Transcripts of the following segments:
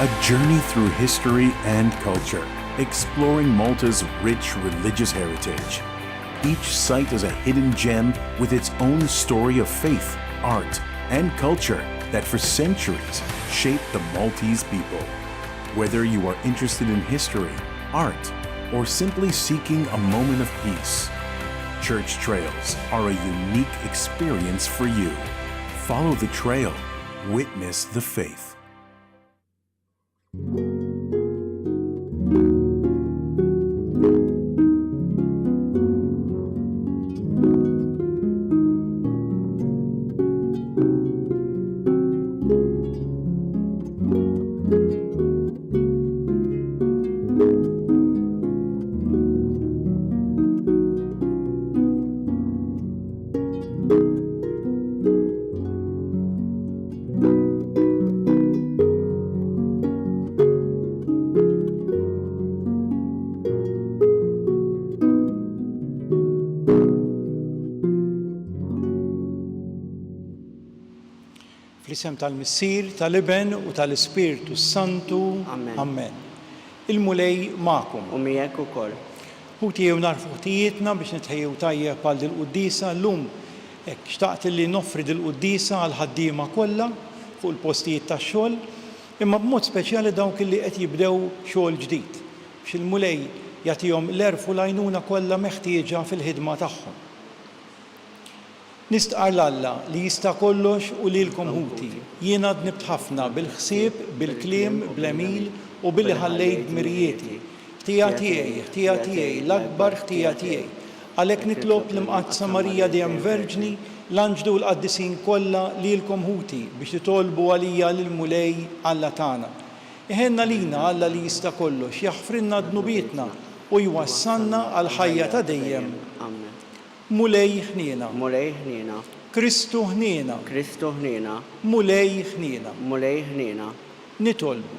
A journey through history and culture, exploring Malta's rich religious heritage. Each site is a hidden gem with its own story of faith, art, and culture that for centuries shaped the Maltese people. Whether you are interested in history, art, or simply seeking a moment of peace, Church Trails are a unique experience for you. Follow the trail, witness the faith. Fl-isem tal-Missier, tal-Iben u tal-Ispiritu Santu. Amen. Il-mulej magħkom. U miegħek ukoll. Ħutijiew narfu ħtijietna biex nitħejjew tajjeb għal dil-qudiesa llum hekk xtaqt li noffri dil-qudiesa għal ħaddiema kollha fuq il-postijiet tax-xogħol, imma b'mod speċjali dawk li qed jibdew xogħol ġdid biex il-mulej jagħtihom l-erf u l-għajnuna kollha meħtieġa fil-ħidma tagħhom. Nistqar l-Alla li jista' kollox u lilkom ħuti. Jiena dnibt ħafna bil-ħsieb, bil-kliem, bl-emil u billi ħallejt mirjieti. Ħtija tiegħi, l-akbar ħtija tiegħi. Għalhekk nitlob l-imqazza Marija dejjem Verġni l-anġdu l-qaddisin kollha lilkom ħuti biex titolbu għalija lill-mulej Alla tagħna. Iħenna lina Alla li jista' kollox jaħfrinna dnubietna u jwassalna għal ħajja ta' dejjem. Mulej ħniena. Mulej ħniena. Kristu ħniena. Kristu ħniena. Mulej ħniena. Mulej ħniena. Nitolbu.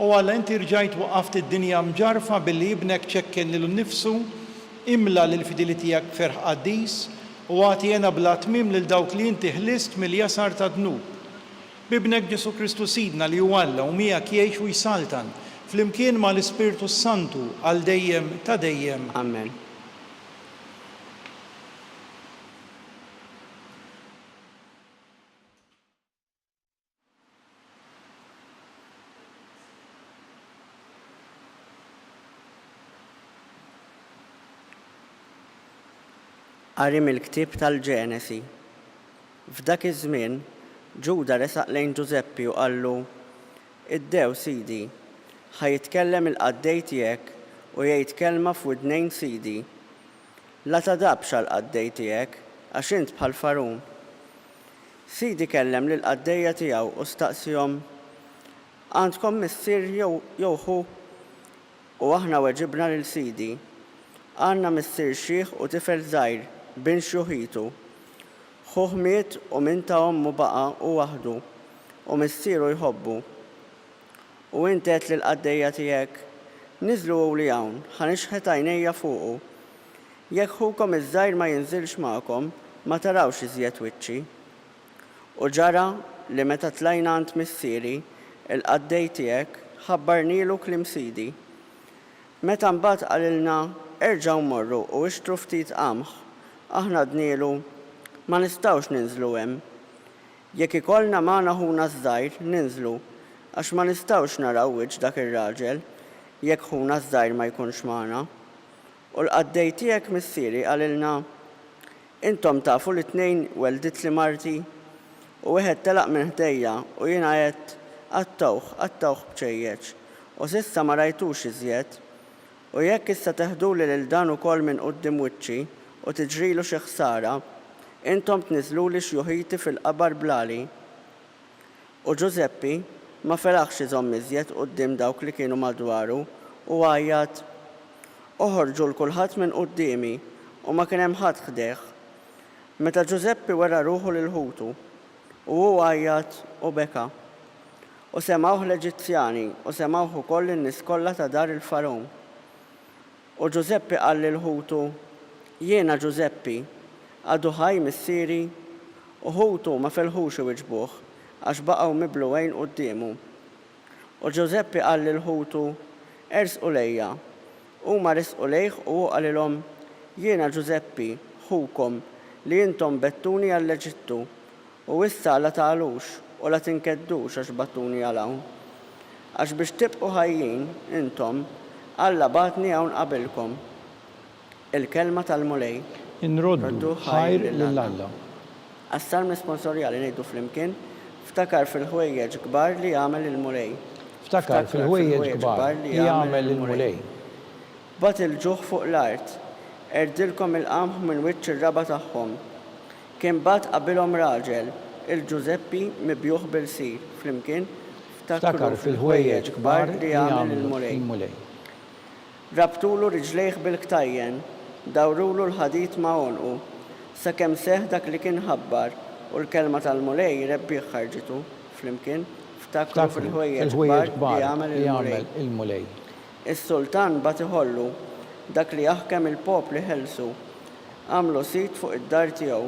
U Alla inti rġajt waqaft id-dinja mġarfa billi ibnek ċekken lilu nnifsu, imla l-fidili tiegħek ferħ qaddis u għati jena bla tmiem lil dawk li inti ħlist mill-jasar ta' dnub. Bibnek Ġesu Kristu Sidna li hu Alla u miegħek jgħix u jsaltan flimkien mal-Ispiritu Santu għal dejjem ta' dejjem. Amen. Qari mill-ktieb tal-Ġenesi. F'dak iż-żmien Ġuda resaq lejn Ġuseppi u qallu: Iddew Sidi, ħajitkellem il-qaddej tiegħek u jgħid kelma f'widnejn Sidi. La tadabx għall-qaddej tiegħek għax int bħal Farun. Sidi kellem lill-qaddejja tiegħu u staqsihom: Għandkom missier jew ħu? U aħna weġibna lil Sidi: Għandna missier xieħ u tifel żgħir bin xuħitu. Ħuh miet u min ta' ommu baqa' u waħdu u missieru jħobbu. U int qed lill-qaddejja tiegħek: Niżlu li hawn ħanixħet għajnejja fuqu. Jekk ħukom iż-żgħir ma jinżilx magħkom ma tarawx iżjed wiċċi. U ġara li meta tlajna għand missieri il-qaddej tiegħek ħabbarnielu kliem Sidi. Meta mbagħad qalilna erġgħu mmorru u ixtru ftit qamħ, aħna dnielu ma nistgħux ninżlu hemm. Jekk ikollna magħna ħuna żgħir ninżlu għax ma nistgħux naraw wiċċ dak ir-raġel jekk ħuna żgħir ma jkunx magħna. U l-qaddej tiegħek missieri qalilna: Intom tafu li tnejn weldit li marti u wieħed telaq minn ħdejja u jiena għedt qattawh b'ċejjeċ u s'issa ma rajtux iżjed. U jekk issa teħduli lil dan ukoll minn quddiem wiċċi u tiġrilu xi ħsara, intom tniżluli xjuħiti fil-qabar blali. U Ġuseppi ma felaħx iżomm iżjed quddiem dawk li kienu madwaru u għajjat: Oħorġu l-kulħadd minn quddiemi u ma kien hemm ħadd ħdeh. Meta Ġuseppi wera ruħu lil ħutu u hu għajjat u beka. U semgħuh l-Eġizzjani u semgħuh ukoll in-nies kollha ta' dar il-Farun. U Ġuseppi qal lil ħutu: Jiena Ġuseppi, għadu ħaj missieri, u ħutu ma felħux iwiġbuh għax baqgħu mibluwejn qudiemu. U Giuseppe qal lil-ħutu, ersqu lejja. Huma resqu lejh u qalilhom, jiena Giuseppi, ħukom, li intom bettuni għall-Eġittu, u issa la tagħlux u la tinkeddux għax battuni għalaw. Għax biex tibqu ħajjin intom, Alla batni hawn qabilkom. Il-kelma tal-mulej. Inroddu ħajr lill-Alla. Għas-salm responsorjali ngħidu flimkien, ftakar fil-ħwejjeġ kbar li jagħmel il-mulej. Ftakar fil-ħwejjeġ kbar li jagħmel il-mulej. Bat il-ġuħ fuq l-art, erdilkom il-qamħ minn wiċċ ir-raba tagħhom. Kien bat qabilhom raġel, il-Giuseppi mibjuħ bil-sir, flimkien, ftakar fil-ħwejjeġ kbar li jagħmel il-mulej. Rabtulu riġlejh bil-ktajjen, dawrulu l-ħadit ma' għonqu, sakemm seħ dak li kien ħabbar u l-kelma tal-mulej rebbieħ ħarġitu, flimkien, ftakru fil-ħwejjeġ kbar li jagħmel il-mulej. Is-sultan bat iħollu dak li jaħkem il-popli ħelsu, għamlu sit fuq id-dar tiegħu,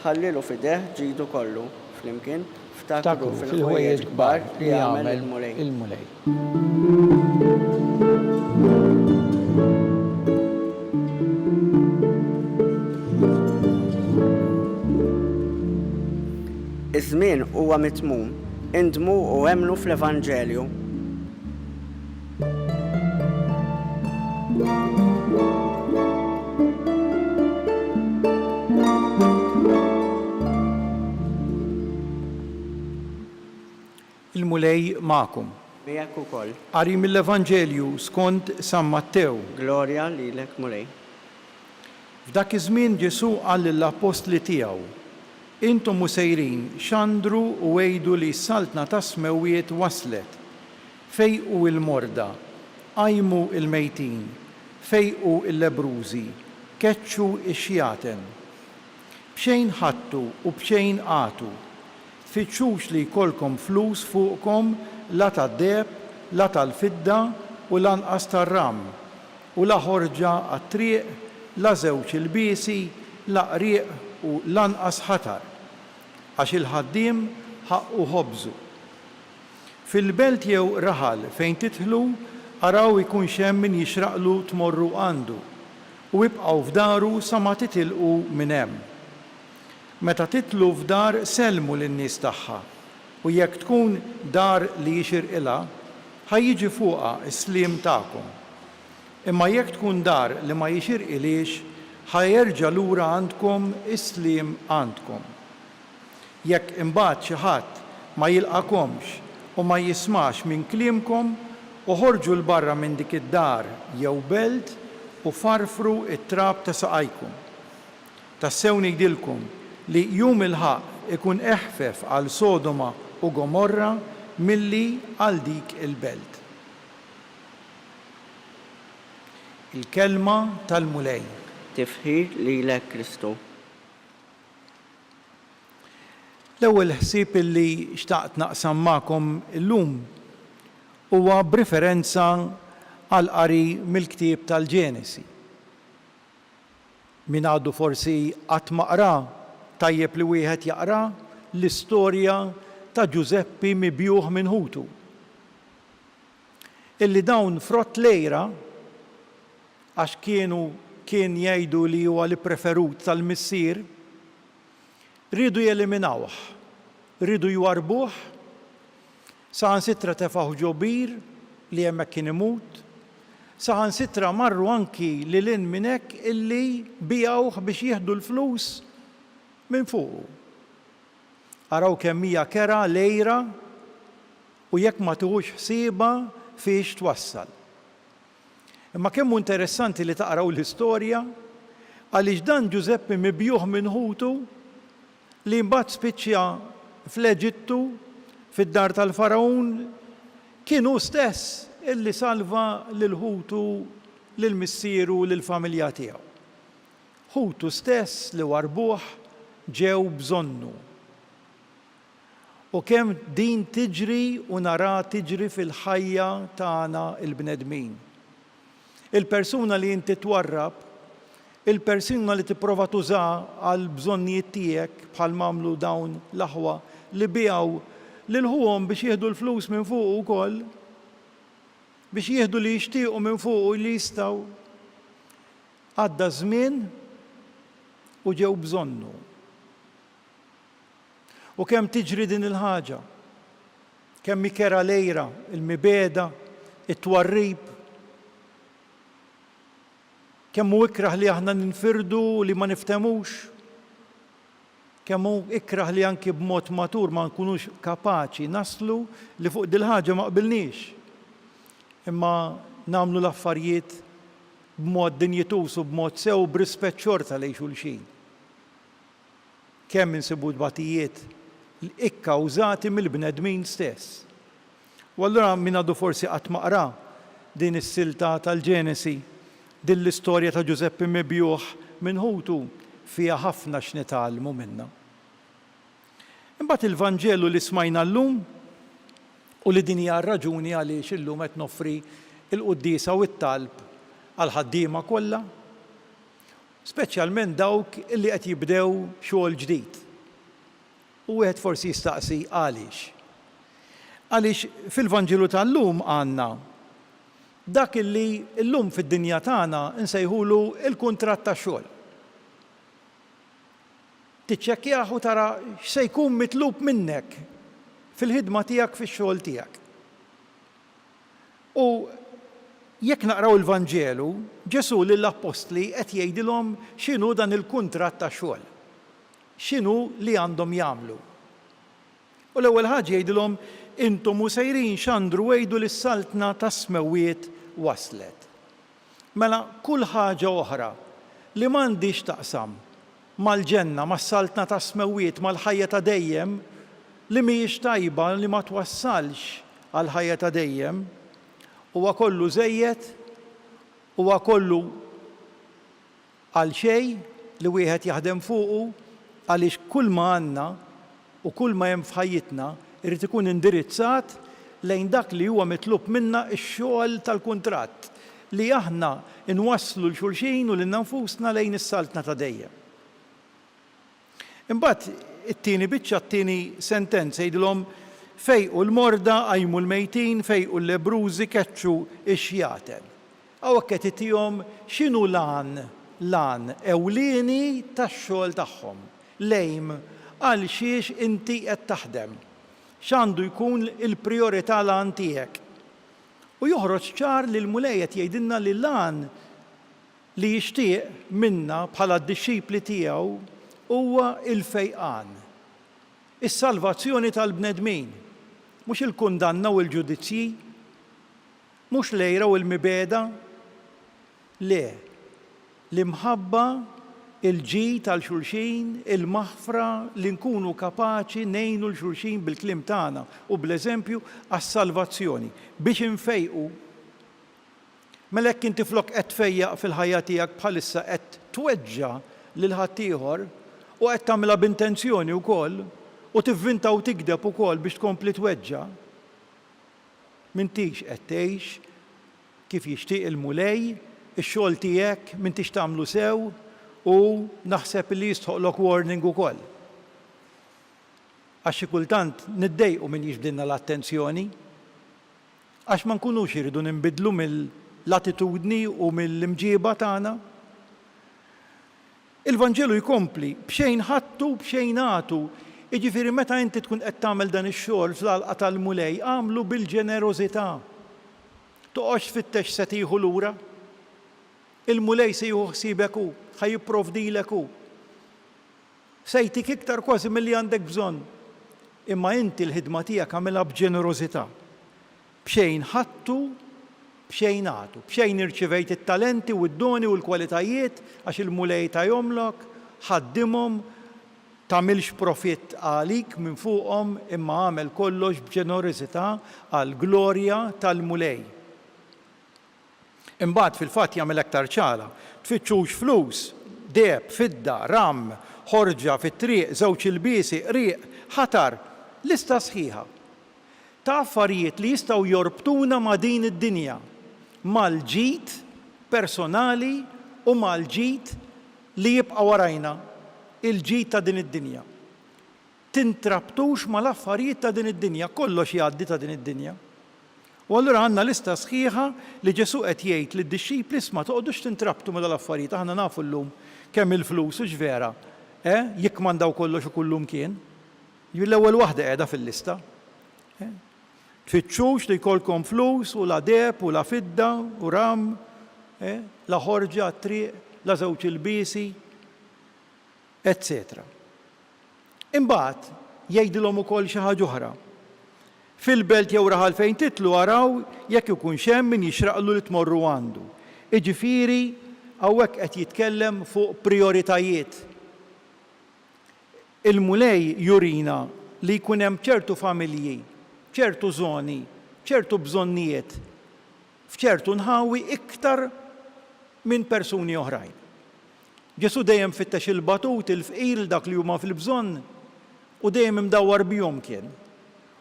ħallilu fideh ġidu kollu, flimkien, ftakru fil-ħwejjeġ kbar li jagħmel il-mulej. Iż-żmien huwa mitmum, indmu u emnu fl-Evanġelju. Il-mulej magħkom. Miegħek ukoll. Qari mill-Evanġelju skont San Mattew. Glorja lilek mulej. F'dak iż-żmien Ġesu qal lill-apostli tiegħu, intom sejrin xandru u għejdu li s-saltna ta' smewiet waslet, fejqu il-morda, qajmu il-mejtin, fejqu il-lebrużi, keċċu ix-xjaten. B'xejn ħadtu u b'xejn għatu, tfittxux li jkollkom flus fuqkom la tad-deb, la tal-fidda u lanqas tar-ram, u la ħorġa għat-triq, la żewġ ilbiesi, la qrieq u lanqas ħatar, għax il-ħaddiem ħaqqu ħobżu. Fil-belt jew raħal fejn titħlu, araw ikun hemm min jixraqlu tmorru għandu u ibqgħu f'daru sa ma titilqu minn hemm. Meta titlu f'dar selmu lin-nies tagħha u jekk tkun dar li jixirqilha, ħajjiġi fuqha s-sliem tagħkom. Imma jekk tkun dar li ma jixirqilix, ħajerġa' lura għandkom is-sliem għandkom. Jekk imbagħad xi ħadd ma jilqakomx u ma jismax minn kliemkom, uħorġu l-barra minn dik id-dar jew belt u farfru it-trab ta' saqajkom. Tassew ngħidilkom li jum il-ħaq ikun eħfef għal Sodoma u Gomorra milli għal dik il-belt. Il-kelma tal-mulej. Tifħir lilek Kristu. L-ewwel ħsieb illi xtaqt naqsam magħkom illum huwa b'referenza għal qari mill-ktieb tal-Ġenesi. Min għadu forsi qatt ma qra tajjeb li wieħed jaqra l-istorja ta' Giuseppi mibjuħ minn ħutu. Illi dawn frott lejra għax kien jgħidu li huwa l-preferut tal-missier, ridu jeliminawh, ridu jwarbuh, saħansitra tefaħ ġobir li hemmhekk kien imut, saħansitra marru anki lil minn hekk illi bijawh biex jieħdu l-flus minn fuqu. Araw kemm hija kera lejra u jekk ma tieħux ħsiebha fiex twassal. Imma kemm interessanti li taqraw l-istorja għaliex dan Giuseppi mibjuħ minn ħutu li mbagħad spiċċja fl-Eġittu fid-dar tal-Farawn kienu stess illi salva lil ħutu lil missieru lil familja tiegħu. Ħutu stess li warbuh ġew bżonnu. U kemm din tiġri u nara tiġri fil-ħajja tagħna il-bnedmin. Il-persuna li inti twarrab, il-persuna li tipprova tuża għal bżonnijiet tiegħek bħal mamlu dawn l-aħwa li bijaw l-ħuhom biex jieħdu l-flus minn fuq ukoll, biex jieħdu li jixtiequ minn fuq li jistgħu. Għadda żmien u ġew bżonnu. U kemm tiġri din il-ħaġa, kemm ikera lejra, il-mibeda, it-twarrib, kemm hu ikraħ li aħna ninfirdu li ma niftemux, kemm hu ikraħ li anki b'mod matur ma nkunux kapaċi naslu li fuq dil-ħaġa ma qbilniex. Imma nagħmlu l-affarijiet b'mod dinjitus u b'mod sew b'rispett xorta lejn xulxin. Kemm insibu dbatijiet ikkawżati mill-bnedmin stess. U allura min għadu forsi qatt ma qra din is-silta tal-Ġenesi, din l-istorja ta' Giuseppe mibjuħ minħutu fiha ħafna x'nitgħallmu minnha. Imbagħad il-Vanġelu li smajna llum u li din hija r-raġuni għaliex illum qed noffri l-quddiesa u t-talb għal ħaddiema kollha, speċjalment dawk li qed jibdew xogħol ġdid. U wieħed forsi jistaqsi għaliex. Għaliex fil-Vanġelu tal-lum għandna dak illi llum fid-dinja tagħna nsejħulu l-kuntratt tax-xogħol. Tiċċekkjah u tara x'se jkun mitlub minnek fil-ħidma tiegħek fix-xogħol tiegħek. U jekk naqraw il-Vanġelu, Ġesu lill-Apostli qed jgħidilhom x'inhu dan il-kuntratt tax-xogħol. X'inhu li għandhom jagħmlu. U l-ewwel ħaġa jgħidilhom intom u sejrin x'għandru għejdu li s-saltna ta' smewwiet waslet. Mela kull ħaġa oħra li m'għandix taqsam mal-ġenna, mas-saltna ta' smewwiet, mal-ħajja ta' dejjem, li mhijiex tajba li ma twassalx għal ħajja ta' dejjem, huwa kollu żejjed, huwa kollu għal xejn li wieħed jaħdem fuqu għaliex kull ma għandna u kull ma hemm f'ħajjitna irid ikun indirizzat lejn dak li huwa mitlub minna x-xogħol tal-kuntratt li aħna nwasslu l-xulxin u lil nfusna lejn is-saltna ta' dejjem. Imbagħad it-tieni biċċa t-tieni sentenza jgħidilhom fejqu l-morda, għajmu l-mejtin, fejqu l-lebrużi, keċċu ix-xjaten. Hawnhekk qed itihom x'inhu lan ewlieni tax-xogħol tagħhom. Lejm għal xiex inti qed taħdem. X'għandu jkun il-prijorità lan tiegħek. U joħroġ ċar li l-mulej qed jgħidilna li lan li jixtieq minna bħala d-dixxipli tiegħu huwa il-fejqan. Is-salvazzjoni tal-bnedmin. Mhux il-kundanna u l-ġudizzji, mhux lejra u l-mibeda, le, l-imħabba, il-ġi tal-xulxin, il-maħfra li nkunu kapaċi ngħinu l-xulxin bil-kliem tagħna u bl-eżempju għas-salvazzjoni biex infejqu. Mela hekk inti flok qed tfejjaq fil-ħajja tiegħek bħalissa qed tweġġa' lil ħaddieħor u qed tagħmilha b'intenzjoni wkoll u tivvinta u tikdeb ukoll biex tkompli tweġġa', m'intix qed tgħix kif jixtieq il-mulej, ix-xogħol tiegħek m'intix tagħmlu sew u naħseb li jistħoqlok warning ukoll. Għax xi kultant niddejqu min jiġbdilna l-attenzjoni, għax ma nkunux iridu ninbidlu mill-attitudni u mill-imġieba tagħna. Il-Vanġelu jkompli b'xejn ħattu b'xejn għatu. Jiġifieri meta inti tkun qed tagħmel dan ix-xogħol fl-għalqa tal-mulej, għamlu bil-ġenerożità. Toqgħodx tfittex se tieħu lura. Il-mulej se jieħu ħsiebek hu, ħajjipprovdilek hu. Se jtik iktar kważi milli għandek bżonn. Imma inti l-ħidma tiegħek għamilha b'ġenerożità. B'xejn ħattu, b'xejn għatu, b'xejn irċivejt it-talenti u d-doni u l-kwalitajiet għax il-mulej tajomlok, ħaddimhom, tagħmilx profitt għalik minn fuqhom imma għamel kollox b'ġenerożità għall glorja tal-mulej. Imbagħad fil-fatt jagħmel aktar ċara, tfittxux flus, deb, fidda, ram, ħorġa fit-triq, żewġ ilbiesi, riq, ħatar, lista sħiħa ta' affarijiet li jistgħu jorbtuna ma' din id-dinja, mal-ġid personali u mal-ġid li jibqa' warajna, il-ġid ta' din id-dinja. tintrabtux mal-affarijiet ta' din id-dinja, kollox jgħaddi ta' din id-dinja. U allura għandna lista sħiħa li Ġesu qed jgħid lid-dixxipli isma' toqgħodux tintrabtu mal-affarijiet, aħna nafu llum kemm il-flus hux vera, jikmandaw kollox u kullum kien. L-ewwel waħda qiegħda fil-lista. Tfittxux li jkollkom flus u la deb u la fidda u ram, la ħorġa triq, la żewġ ilbiesi, etc. Imbagħad jgħidilhom ukoll xi ħaġa oħra. Fil-belt jew raħal fejn titlu araw jekk ikun xemm min jixraqlu li tmorru għandu. Jiġifieri hawnhekk qed jitkellem fuq prioritajiet. Il-mulej jurina li jkun hemm ċertu familji, ċertu żoni, ċertu bżonnijiet, f'ċertu nħawi iktar minn persuni oħrajn. Ġesu dejjem fittex il-batut, il-fqir dak li huma fil-bżonn u dejjem imdawwar bihom kien.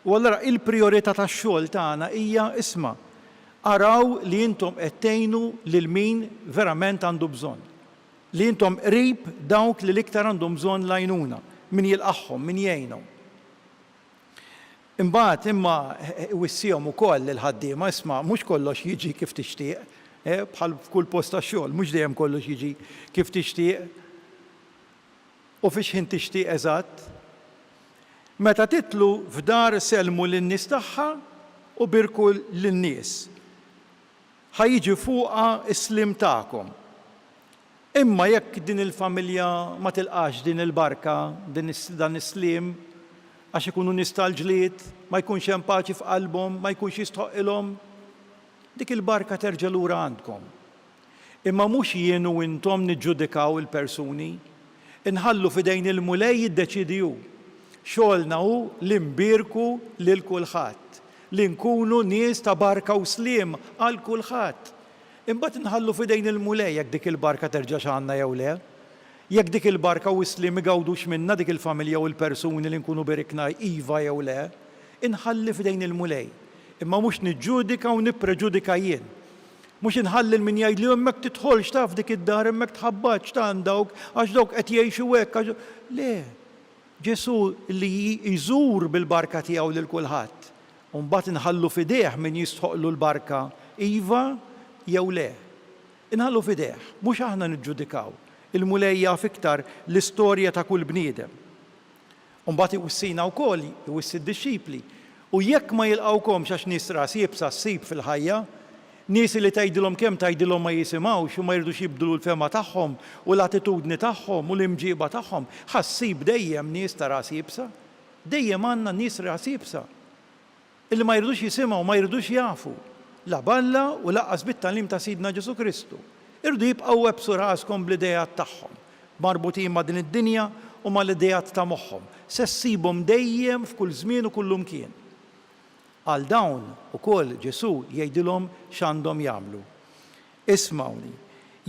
U allura il-priorità tax-xogħol tagħna hija isma' araw li intom qed tgħinu lil min verament għandu bżonn. Li intom qrib dawk li l-iktar għandhom bżonn l-għajnuna, min jilqaħħom, min jgħinhom. Imbagħad imma wissihom ukoll il-ħaddiema isma' mhux kollox jiġi kif tixtieq, bħal f'kull post tax-xogħol, mhux dejjem kollox jiġi kif tixtieq u fiex ħin tixtieq eżatt. Meta titlu f'dar selmu lin-nies tagħha u birku lin-nies. Ħajjiġi fuqha is-slim tagħkom. Imma jekk din il-familja ma tilqax din il-barka, dan is-slim, għax ikunu nies tal-ġlied, ma jkunx hemm paċi f'qalbhom, ma jkunx jistħoqilhom, dik il-barka terġa' lura għandkom. Imma mhux jienu intom niġġudikaw il-persuni, inħallu f'idejn il-mulej jiddeċidiju. Xogħolna hu li nbirku lil kulħadd, li nkunu nies ta' barka u sliem għal kulħadd. Imbagħad inħallu f'idejn il-mulej jekk dik il-barka terġa' x'għandna jew le. Jekk dik il-barka u sliem igawdux minnha dik il-familja u l-persuni li nkunu birikna iva jew le, inħalli f'idejn il-mulej. Imma mhux niġġudika u nippreġudika jien. Mhux inħalli min jgħidli hemmhekk tidħolx taf dik id-dar hemmhekk tħabbax ta' dawk għax dawk qed jgħixu hekk. Le, Ġesu li jżur bil-barka tiegħu lil kulħadd. U mbagħad inħallu f'idejh min jistħoqlu l-barka iva jew le. Inħallu f'idejh, mhux aħna niġġudikaw. Il-mulej jaf iktar l-istorja ta' kull bniedem. U mbagħad iwissina wkoll, iwissi d-dixxipli. U jekk ma jilqawkomx għax nies ras jibsa ssib fil-ħajja, nies li tgħidilhom kemm tgħidilhom ma jisimgħux u ma jirdux jibdlu l-fema tagħhom u l-attitudni tagħhom u l-imġiba tagħhom, ħassib dejjem nies ta' ras jibsa. Dejjem għandna nies ras jibsa. Illi ma jirdux jisimgħu, ma jirdux jafu. La balla u laqqas bit-tagħlim ta' Sidna Ġesu Kristu. Irdu jibqgħu websu raskom bl-idejat tagħhom, marbutin ma' din id-dinja u mal-idejat ta' moħħhom. Se ssibhom dejjem f'kull żmien u kull imkien. Għal dawn ukoll Ġesu jgħidilhom x'għandhom jagħmlu. Ismawni,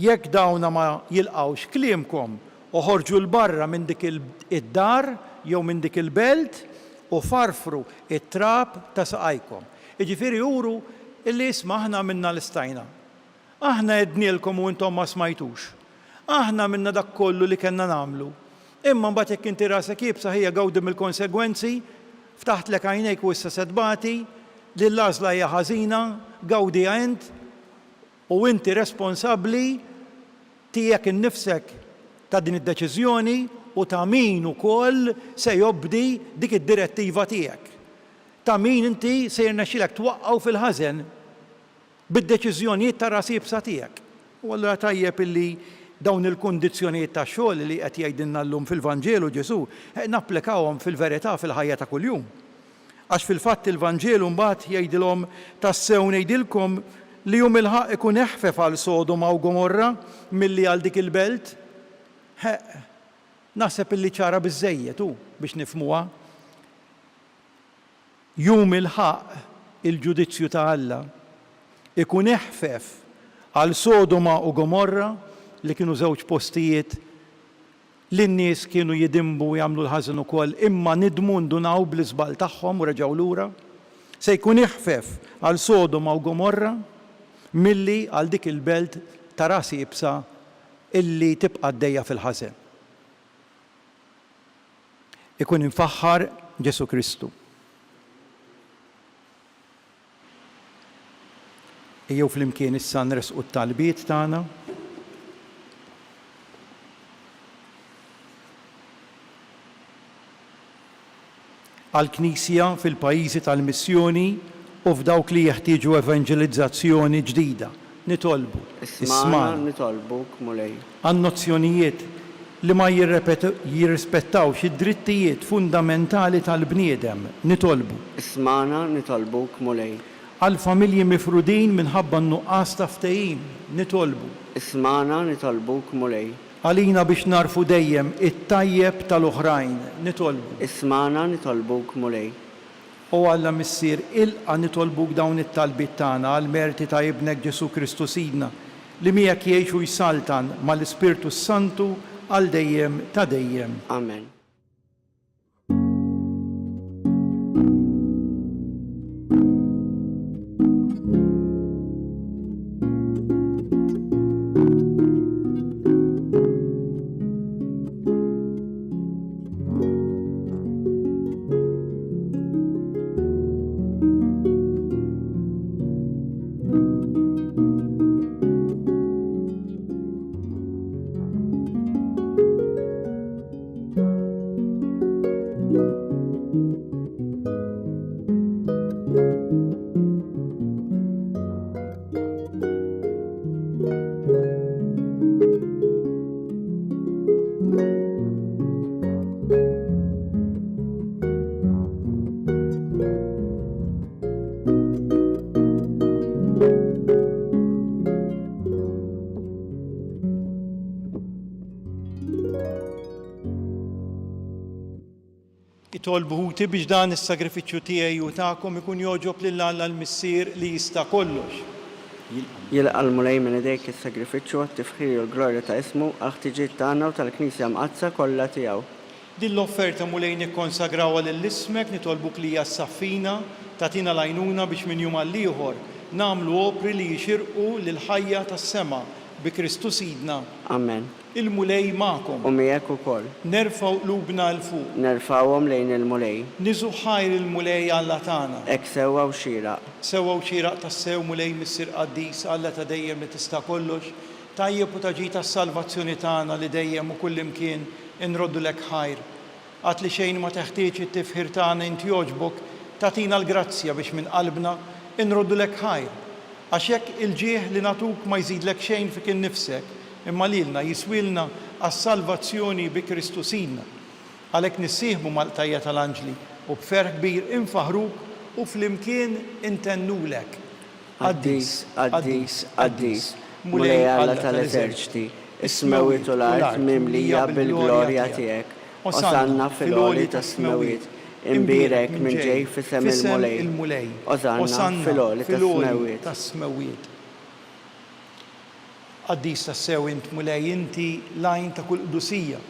jekk dawna ma jilqgħux kliemkom u ħorġu l-barra minn dik id-dar jew minn dik il-belt u farfru it-trab ta' saqajkom. Jiġifieri juru illi isma' aħna minna l-istajna. Aħna ednielkom u intom ma smajtux. Aħna minna dak kollu li kellna nagħmlu. Imma mbagħad jekk inti rasek jibsa ħija gawdi mill-konsegwenzi, ftaħt lek għajnejk u issa sedbati li l-għażla hija ħażina, gawdiha int u inti responsabbli tiegħek innifsek ta' din id-deċiżjoni u ta' min ukoll se jobdi dik id-direttiva tiegħek. Ta' min inti se jirnexxilek twaqqgħu fil-ħażen bid-deċiżjonijiet ta' ras jibsa tiegħek. U allura tajjeb illi dawn il-kundizzjonijiet ta' xogħol li qed jgħidilna llum fil-Vanġelu Ġesu napplikawhom fil-verità fil-ħajja ta' kuljum. Għax fil-fatt il-Vanġelu mbagħad jgħidilhom tassew ngħidilkom li jum il-ħaq ikun eħfef għal Sodoma u Gomorra milli għal dik il-belt. Naħseb illi ċara biżżejjed biex nifhmuha. Jum il-ħaq il-ġudizzju ta' Alla ikun eħfef għal Sodoma u Gomorra li kienu żewġ postijiet li n-nies kienu jidimbu jagħmlu l-ħażin ukoll imma nidmu ndunaw bl-iżbal tagħhom u reġgħu lura. Se jkun iħfef għal Sodoma u Gomorra milli għal dik il-belt ta' ras jibsa illi tibqa' għaddejja fil-ħażen. ikun infaħħar Ġesu Kristu. Ejjew flimkien issa nresqu t-talbiet tagħna. Għall-Knisja fil-pajjiżi tal-missjoni u f'dawk li jeħtieġu evanġelizzazzjoni ġdida. Nitolbu. Ismana nitolbuk mulej. Għan-nozzjonijiet li ma jirrispettawx id-drittijiet fundamentali tal-bniedem. Nitolbu. Ismana nitolbuk mulej. Għal-familji mifrudin minħabba n-nuqqas ta' ftehim. Nitolbu. Ismana nitolbuk mulej. Għalina biex narfu dejjem it-tajjeb tal-oħrajn. Nitolbu. Ismana nitolbuk mulej. U Alla missier ilqa nitolbuk dawn it-talbit tagħna għal merti ta' ibnek Ġesu Kristu Sidna li miegħek jgħixu jsaltan mal-Ispirtu Santu għal dejjem ta' dejjem. Amen. Itolbu ħuti biex dan is-sagrifiċċju tiegħi u tagħkom ikun jogħġob lil Alla l-Missier li jista' kollox. Jilqa l-mulej minn idejk is-sagrifiċċju għat-tifħir u l-glorja ta' ismu għal ħtiġijiet tagħna u tal-Knisja mqazza kollha tiegħu. Din l-offerta mulej nikkonsagrawa lill-ismek nitolbuk li hija saffina tagħtina l-għajnuna biex minn jum għal ieħor nagħmlu opri li jixirqu lil ħajja tas-sema bi Kristu Sidna. Amen. Il-mulej magħkom. U miegħek ukoll. Nerfgħu qlubna l fuq. Nerfgħuhom lejn il-mulej. Niżu ħajr il-mulej Alla tagħna. Hekk sewwa u xieraq. Sewwa u xieraq tas-sew mulej missier qaddis Alla ta' dejjem li tista' kollox. Tajjeb u taġi tas-salvazzjoni tagħna li dejjem u kullimkien inroddu lek ħajr. Għad li xejn ma teħtieġ it-tifħir tagħna inti jogħġbok tagħtina l-grazzja biex minn qalbna inroddu lek ħajr. Għax hekk il-ġieħ li natuk ma jżidlek xejn fik innifsek, imma lilna jiswilna għas-salvazzjoni bi Kristu Sidna. Għalhekk nissieħbu mal-tajja tal-anġli u b'ferħ kbir infaħruk u flimkien intennulek. Qaddis, qaddis, qaddis, mulej Alla tal-eżerċiti, is-smewwiet u l-art mimlija bil-glorja tiegħek. Osanna fil-għoli tas-smewwiet. Imbirek minn ġej fisem il-mulej. Osanna fil-għoli tas-smewwiet. Qaddis tas-sew int mulej inti lajn ta' kull qdusija.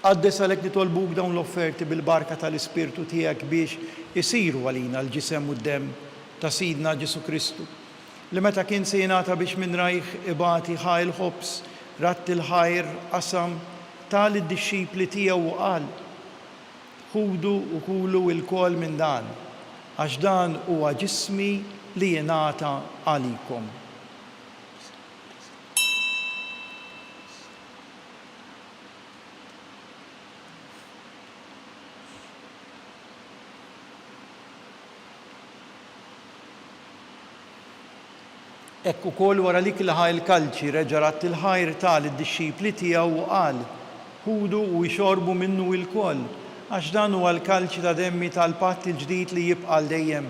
Qaddes għalhekk nitolbuk dawn l-offerti bil-barka tal-Ispirtu tiegħek biex isiru għalina l-ġisem u d-demm ta' Sidna Ġesu Kristu. Li meta kien se jingħata biex minn rajh ibati ħajl ħobs, ratt il-ħajr qasam tal id-dixxipli tiegħu u qal: ħudu u kulu il-kol minn dan, għax dan huwa ġismi li jingħata għalikom. Ekk ukoll wara lik laħa il-kalċi reġarat il-ħajr tal id-dixxipli tiegħu u qal: ħudu u jxorbu minnu il-koll, għax dan huwa l-kalċi ta' demmi tal-patt il-ġdid li jibqa' dejjem.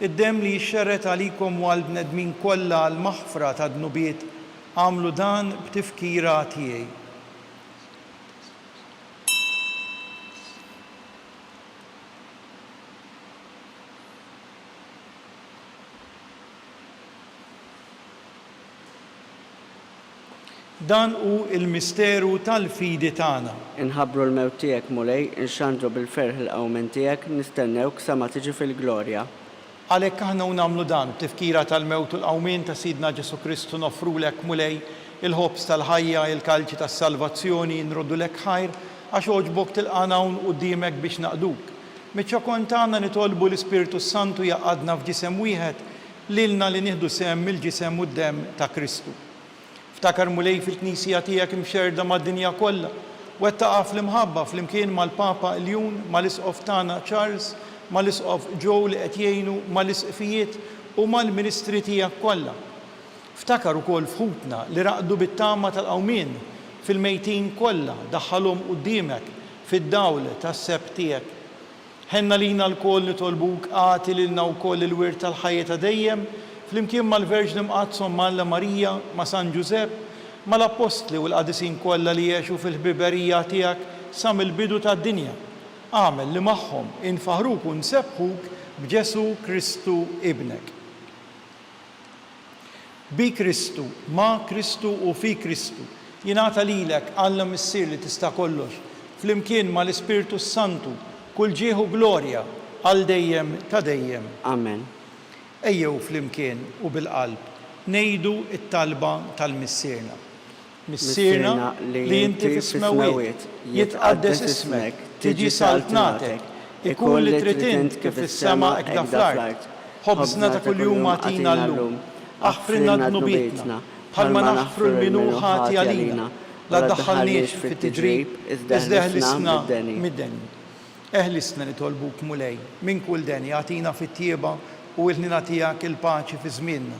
Id-demm li jixxerret għalikom u għall-bnedmin kollha għall-maħfra ta' dnubiet, għamlu dan b'tifkira tiegħi. Dan hu il-misteru tal-fidi tagħna. Inħabbru l-mewt tiegħek mulej, inxandru bil-ferħ il-qawmen tiegħek, nistennewk sa ma tiġi fil-glorja. Għalhekk aħna nagħmlu dan tifkira tal-mewt u l-qawmien ta' Sidna Ġesu Kristu nofrulek mulej il-ħobs tal-ħajja, il-kalċi tas-salvazzjoni, nroddu lek ħajr għax oġbok tilqana hawn quddiemek biex naqduk. Miċ-ċokon tagħna nitolbu l-Ispiritu Santu jaqadna f'ġisem wieħed lilna li nieħdu sehem mill-ġisem u d-demm ta' Kristu. Ftakar mulej fil-Knisja tiegħek imxerda mad-dinja kollha, wettaqa fl-imħabba flimkien mal-Papa Iljun, mal-Isqof tagħna Charles, mal-Isqof Joe li qed jgħinu mal-isqfijiet u mal-ministri tiegħek kollha. Ftakar ukoll fħutna li raqdu bit-tama tal-qawmien fil-mejtin kollha daħħalhom quddiemek fid-dawl tas-seb tiegħek. Ħenna lina l-koll nitolbuk għati lilna wkoll il-wirt tal-ħajja ta' dejjem flimkien mal-Verġni Mqazzom Malla Marija ma' San Ġusepp mal-Apostli u l-qadisin kollha li jgħixu fil-ħbiberija tiegħek sa mill-bidu tad-dinja. Għamel li magħhom infaħruk u nsebħuk b'Ġesu Kristu ibnek. Bi Kristu, ma' Kristu u fi Kristu jingħata lilek Alla Missier li tista' kollox flimkien mal-Ispiritu Santu kull ġieħu glorja għal dejjem ta' dejjem. Amen. Ejjew flimkien u bil-qalb ngħidu t-talba tal-Missierna. Missierna li inti fis-smawiet jitqaddes ismek, tiġi saltnatek, ikun li trid int kif fis-sema hekk fl-art. Ħobżna ta' kuljum agħtina llum, aħfrilna dnubietna bħalma naħfru l-minuħ ħati għalina, la ddaħħalniex fit-tiġrib, iżda eħlisna mid-denni. Eħlisna nitolbuk mulej minn kull den jagħtina fit-tieba u l-ħnina tiegħek il-paċi fi żmienna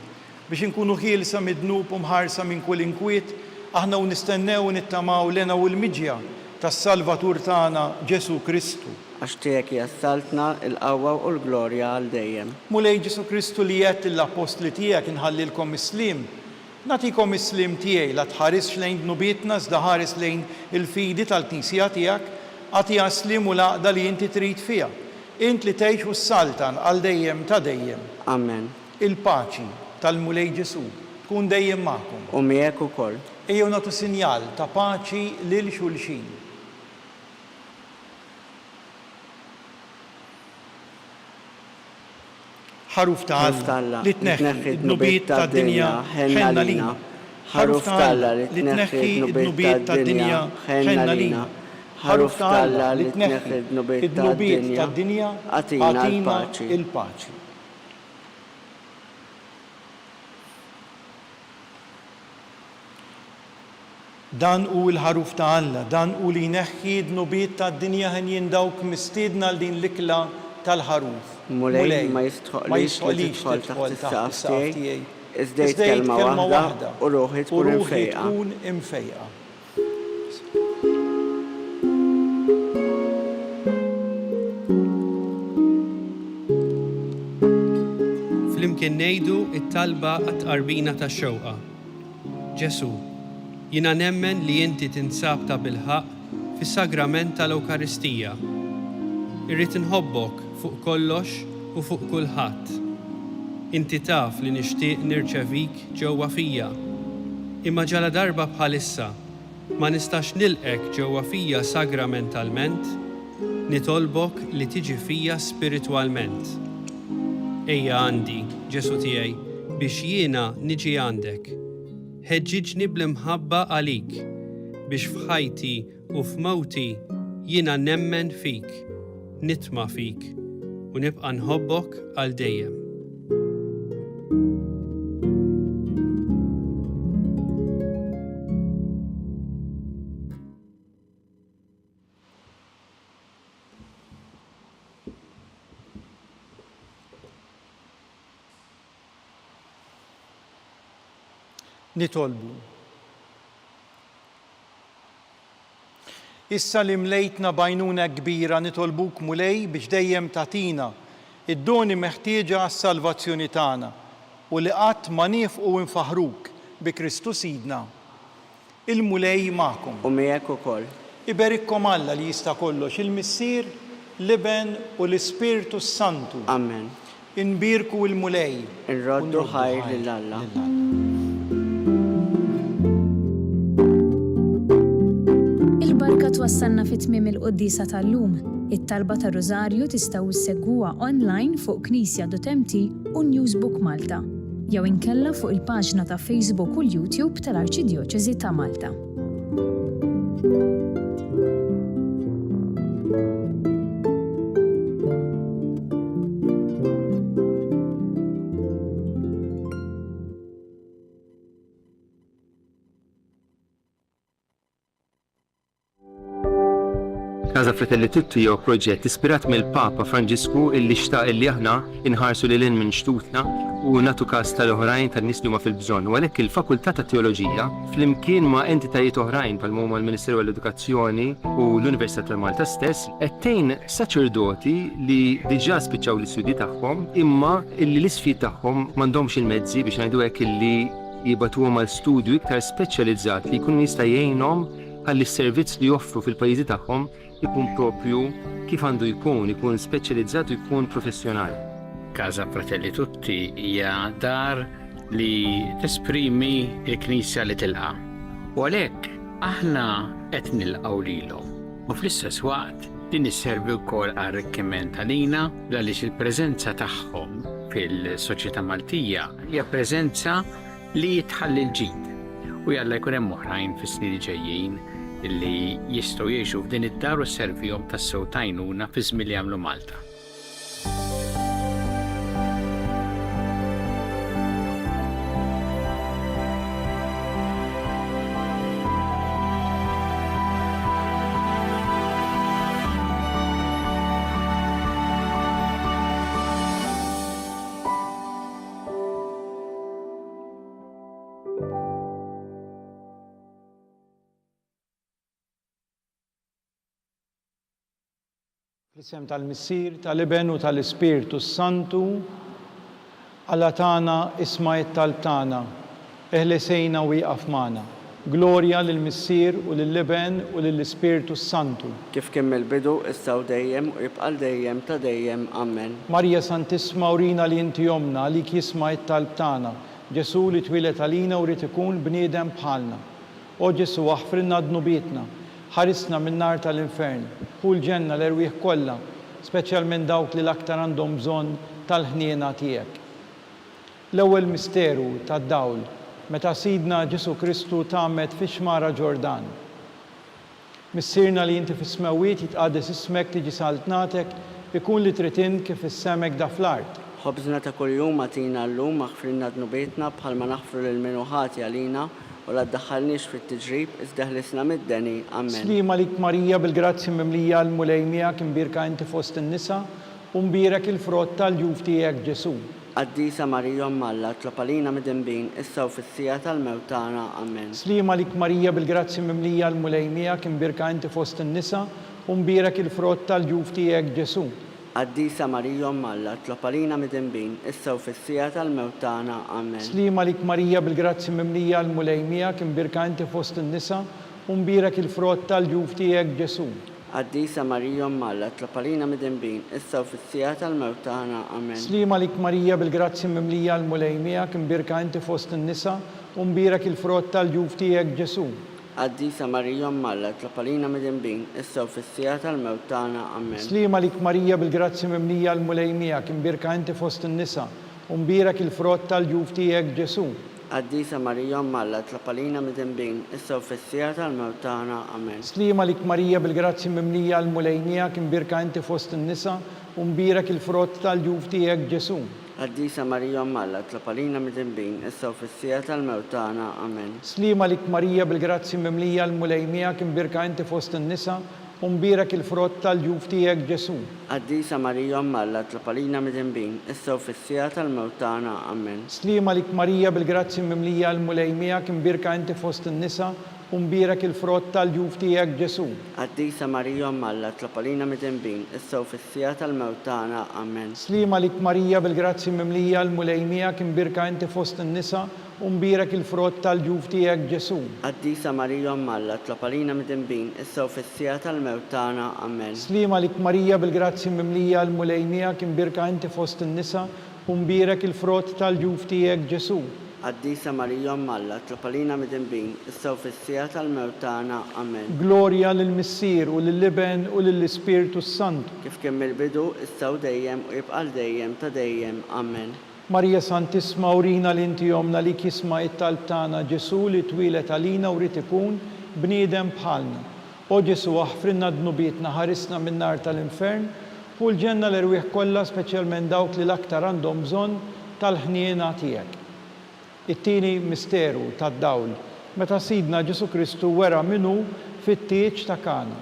biex inkunu ħielsa mid-dnub u mħarsa minn kull inkwiet aħna u nistennew u nittamaw lena u l-miġja tas-Salvatur tagħna Ġesu Kristu. Għax tiegħek jassaltna l-qawwa u l-glorja għal dejjem. Mulej Ġesu Kristu li qed l-apostli tiegħek inħallilkom is-slim. Nagħtikom is-slim tiegħi la tħarisx lejn dnubietna iżda ħares lejn il-fidi tal-Knisja tiegħek għatija slim u laqda li inti trid fiha. Int li tgħix u s-saltan għal dejjem ta' dejjem. Amen. Il-paċi tal-Mulej Ġesu tkun dejjem magħkom. U miegħek ukoll. Ejjew nagħtu sinjal ta' paċi lil xulxin. Ħaruf ta' Alla li tneħħi d-nubiet tad-dinja ħenna lina. Ħaruf ta' Alla li tneħħi d-nubiet tad-dinja ħenna lina. Ħaruf ta' Alla li tneħħi d-nubiet tad-dinja għatina il-paċi. Dan u l-ħaruf ta' Alla, dan u li jneħħi d-nubiet tad-dinja ħen jindawk mistiedna l din l-ikla tal-ħaruf. Mulej ma jistħoqlix li tidħol taħt is-saqaf tiegħi, iżdejt kelma waħda u ruħi tkun imfejqa. Flimkien ngħidu t-talba għat-tqarbina tax-xewqa. Ġesu, jiena nemmen li inti tinsab ta' bilħaq fis-sagrament tal-Ewkaristija. Irrid inħobbok fuq kollox u fuq kulħadd. Inti taf li nixtieq nirċevik ġewwa fija. Imma ġala darba bħalissa ma nistax nilqek ġewwa fija sagramentalment, nitolbok li tiġi fija spiritwalment. Ejja għandi, Ġesu tiegħi, biex jiena niġi għandek. Ħeġġiġni bl-imħabba għalik, biex f'ħajti u f'mewti jiena nemmen fik, nitma' fik u nibqa' nħobbok għal dejjem. Nitolbu. Issa li mlejtna bajnuna kbira nitolbuk mulej biex dejjem tatina id-doni meħtieġa għas-salvazzjoni tagħna u li qatt ma nifqu nfaħruk bi Kristu Sidna. Il-mulej magħkom. U miegħek ukoll. Iberikkom Alla li jista' kollox il-Missier, l-Iben u l-Ispiritu Santu. Amen. Inbirku il-mulej. Irroddu ħajr lil Alla. Il-barka twassalna fit-tmiem il-qoddisa tal-lum. It-talba ta' Rożarju tistgħu issegwuha online fuq Knisja.mt u Newsbook Malta, jew inkella fuq il-paġna ta' Facebook u l-YouTube tal-Arċidjoċeżi ta' Malta. Casa Fratelli Tutti jew proġett ispirat mill-Papa Franġisku illi xtaq illi aħna inħarsu lil minn xtutna u natu każ tal-oħrajn tan-nies li huma fil-bżonn. U għalhekk il-Fakultà ta' Teoloġija flimkien ma' entitajiet oħrajn bħal huma l-Ministeru għall-Edukazzjoni u l-Università ta' Malta stess qed tgħin saċerdoti li diġà spiċċaw l-istudji tagħhom imma illi l-isfid tagħhom m'għandhomx il-mezzi biex ngħidu hekk illi jibatuhom għal studju iktar speċjalizzat li jkun jista' jgħinhom ħalli s-servizz li joffru fil-pajjiżi tagħhom ikun propju kif għandu jkun speċjalizzat u jkun professjonali. Casa Fratelli Tutti hija dar li tesprimi l-Knisja li tilqa'. U għalhekk aħna qed nilqgħu lilhom. U fl-istess waqt din isservi wkoll għar-arricchiment għalina għaliex il-preżenza tagħhom fil-soċjetà Maltija hija preżenza li tħalli l-ġid. U jalla jkun hemm oħrajn fis-snin ġejjin illi jistgħu jgħixu f'din id-dar u sservihom tas-sew tajnuna fi żmien li jagħmlu Malta. Fl-isem tal-Missier, tal-Iben u tal-Ispirtu Santu, Alla tagħna isma' t-talb tagħna, eħlesejna u wieqaf magħna. Glorja lill-Missier u lill-Iben u lill-Ispirtu Santu. Kif kien mill-bidu, issa u dejjem u jibqa' dejjem ta' dejjem. Amen. Marja Santisma urina li inti jomna li jisma' t-talb tagħna. Ġesu li twilet għalina u rid ikun bniedem bħalna. O Ġesu aħfrilna dnubietna. Ħarisna min-nar tal-infern, u l-ġenna l-erwieħ kollha, speċjalment dawk li l-aktar għandhom bżonn tal-ħniena tiegħek. L-ewwel misteru tad-dawl, meta Sidna Ġesu Kristu tagħmet fix-xmara Ġordan. Missierna li inti fis-smawiet jitqaddes ismek tiġi saltnatek, ikun li tritin kif issemek da fl-art. Ħobżna ta' kuljum atina llum aħfrilna dnubietna bħalma naħfru lil min hu ħati għalina u la ddaħħalniex fit-tiġrib iżda ħlisna mid-deni. Amen. Slima lik Marija bil-grazzi mimlija l-mulejmija kien birka inti fost in-nisa u mbirek il-frott tal-ġuf tiegħek Ġesu. Qaddisa Marija Alla tlob għalina mid-dembin issa u fis-sija tal-mewt tagħna. Amen. Slima lik Marija bil-grazzi mimlija l-mulejmija kien birka inti fost in-nisa u mbirek il-frott tal-ġuf tiegħek Ġesu. Qaddisa Marija Alla tlob għalina mid-dembin issa u fis-sija tal-mewt tagħna. Amen. Slima lik Marija bil-grazzi mimlija l-mulejmija kien birka inti fost in-nisa u mbirek il-frott tal-ġuf tiegħek Ġesu. Qaddisa Marija Alla tlob għalina mid-dembin issa u fis-sija tal-mewt tagħna. Amen. Slima lik Marija bil-grazzi mimlija l-mulejmija kien birka inti fost in-nisa u mbirek il-frott tal-ġuf tiegħek Ġesu. Qaddisa Marija Alla tlob għalina mid-dembin issa u fis-sija tal-mewt tagħna. Amen. Slima lik Marija bil-grazzi mimlija l-mulejmija kien birka inti fost in-nisa u mbirek il-frott tal-ġuf tiegħek Ġesu. Qaddisa Marija Alla tlob għalina mid-dembin issa u fis-sija tal-mewt tagħna. Amen. Slima lik Marija bil-grazzi mimlija l-mulejmija kien birka inti fost in-nisa u mbirek il-frott tal-ġuf tiegħek Ġesu. Qaddisa Marija Alla tlob għalina mid-dembin issa u fis-sija tal-mewt tagħna. Amen. Slima lik Marija bil-grazzi mimlija l-mulejmija kien birka inti fost in-nisa u mbirek il-frott tal-ġuf tiegħek Ġesu. Qaddisa Marija Alla tlob għalina mid-dembin issa u fis-sija tal-mewt tagħna. Amen. Slima lik Marija bil-grazzi mimlija l-mulejmija kien birka inti fost in-nisa u mbirek il-frott tal-ġuf tiegħek Ġesu. Qaddisa Marija Alla tlob għalina mid-dembin issa u fis-sija tal-mewt tagħna. Amen. Slima lik Marija bil-grazzi mimlija l-mulejmija kien birka inti fost in-nisa u mbirek il-frott tal-ġuf tiegħek Ġesu. Qaddisa Marija Alla tlob għalina mid-dembin issa u fis-sija tal-mewt tagħna. Amen. Slima lik Marija bil-grazzi mimlija l-mulejmija kien birka inti fost in-nisa u mbirek il-frott tal-ġuf tiegħek Ġesu. Qaddisa Marija Alla tlob għalina mid-dembin issa u fis-sija tal-mewt tagħna. Amen. Glorja lill-Missier u lill-Iben u lill-Ispirtu Santu. Kif kien mill-bidu issa u dejjem u jibqa' dejjem ta' dejjem. Amen. Marja Santisma urina li inti jomna li jisma' t-talb tagħna Ġesu li twilet għalina u rid ikun bniedem bħalna. O Ġesu aħfrilna dnubietna ħarisna min-nar tal-infern u l-ġenna l-erwieħ kollha speċjalment dawk li l-aktar għandhom bżonn tal-ħniena tiegħek. It-tieni misteru tad-dawl meta Sidna Ġesu Kristu wera minnu fit-tieġ ta' Kana.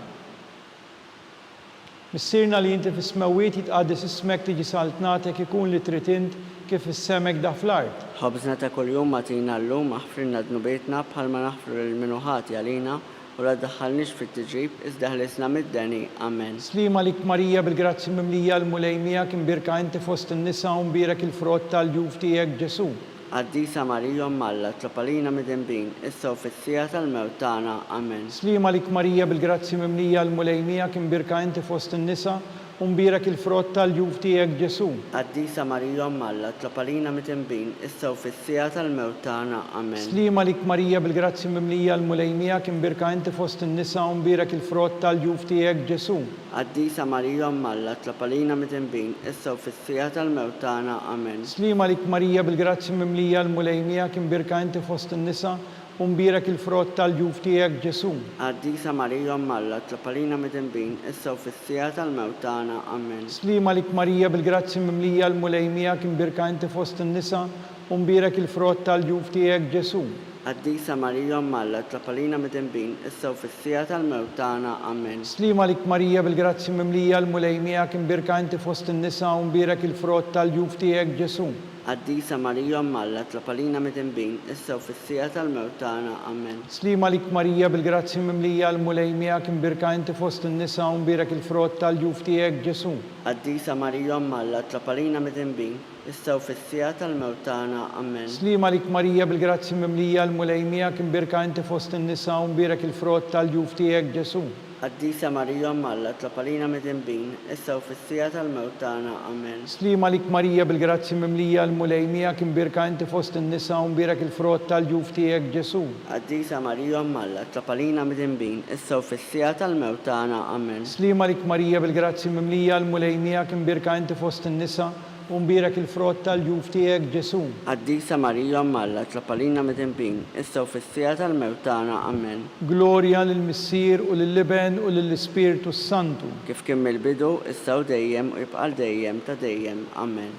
Missirna li inti fis-smawiet jitqaddis ismek tiġi saltnatek ikun li trid int kif is-semek da fl-art. ħobżna ta' kuljum agħtina llum aħfrilna dnubietna bħalma naħfru lil min hu ħati għalina u la tdaħħalniex fit-tiġrib iżda ħlisna mid-deni. Amen. Slima lik Marija bil-grazzi mimlija l-mulejmija kimbirka inti fost in-nisa u mbirek il-frott tal-ġuf tiegħek Ġesu. Qaddisa Marija Malla tlopalina mid-dembin issa u fis-sija tal-mewt tagħna. Amen. Slima lik Marija bil-grazzi mimlija l-mulejmija kimbirka inti fost in-nisa u mbirek il-frott tal-ġuf tiegħek Ġesu. Qaddisa Marija Malla tlopalina mid-dembin issa u fis-sija tal-mewt tagħna. Amen. Slima lik Marija bil-grazzi mimlija l-mulejmija kimbirka inti fost in-nisa u mbirek il-frott tal-ġuf tiegħek Ġesu. Qaddisa Marija Malla tlopalina mid-dembin issa u fis-sija tal-mewt tagħna. Amen. Slima lik Marija bil-grazzi mimlija l-mulejmija kimbirka inti fost in-nisa u mbirek il-frott tal-ġuf tiegħek Ġesu. Qaddisa Marija Malla tlopalina mid-dembin issa u fis-sija tal-mewt tagħna. Amen. Slima lik Marija bil-grazzi mimlija l-mulejmija kimbirka inti fost in-nisa u mbirek il-frott tal-ġuf tiegħek Ġesu. Qaddisa Marija Malla tlopalina mid-dembin issa u fis-sija tal-mewt tagħna. Amen. Slima lik Marija bil-grazzi mimlija l-mulejmija kimbirka inti fost in-nisa u mbirek il-frott tal-ġuf tiegħek Ġesu. Qaddisa Marija Malla tlopalina mid-dembin issa u fis-sija tal-mewt tagħna. Amen. Slima lik Marija bil-grazzi mimlija l-mulejmija kimbirka inti fost in-nisa u mbirek il-frott tal-ġuf tiegħek Ġesu. Qaddisa Marija Malla tlopalina mid-dembin issa u fis-sija tal-mewt tagħna. Amen. Slima lik Marija bil-grazzi mimlija l-mulejmija kimbirka inti fost in-nisa u mbirek il-frott tal-ġuf tiegħek Ġesu. Qaddisa Marija Malla tlopalina mid-dembin issa u fis-sija tal-mewt tagħna. Amen. Slima lik Marija bil-grazzi mimlija l-mulejmija kimbirka inti fost in-nisa u mbirek il-frott tal-ġuf tiegħek Ġesu. Qaddisa Marija Malla tlopalina mid-dembin issa u fis-sija tal-mewt tagħna. Amen. Slima lik Marija bil-grazzi mimlija l-mulejmija kimbirka inti fost in-nisa u mbirek il-frott tal-ġuf tiegħek Ġesu. Qaddisa Marija Malla tlopalina mid-dembin issa u fis-sija tal-mewt tagħna. Amen. Glorja lill-Missier u lill-Liben u lill-Ispiritu Santu. Kif kien mill-bidu issa u dejjem u jibqa' dejjem ta' dejjem. Amen.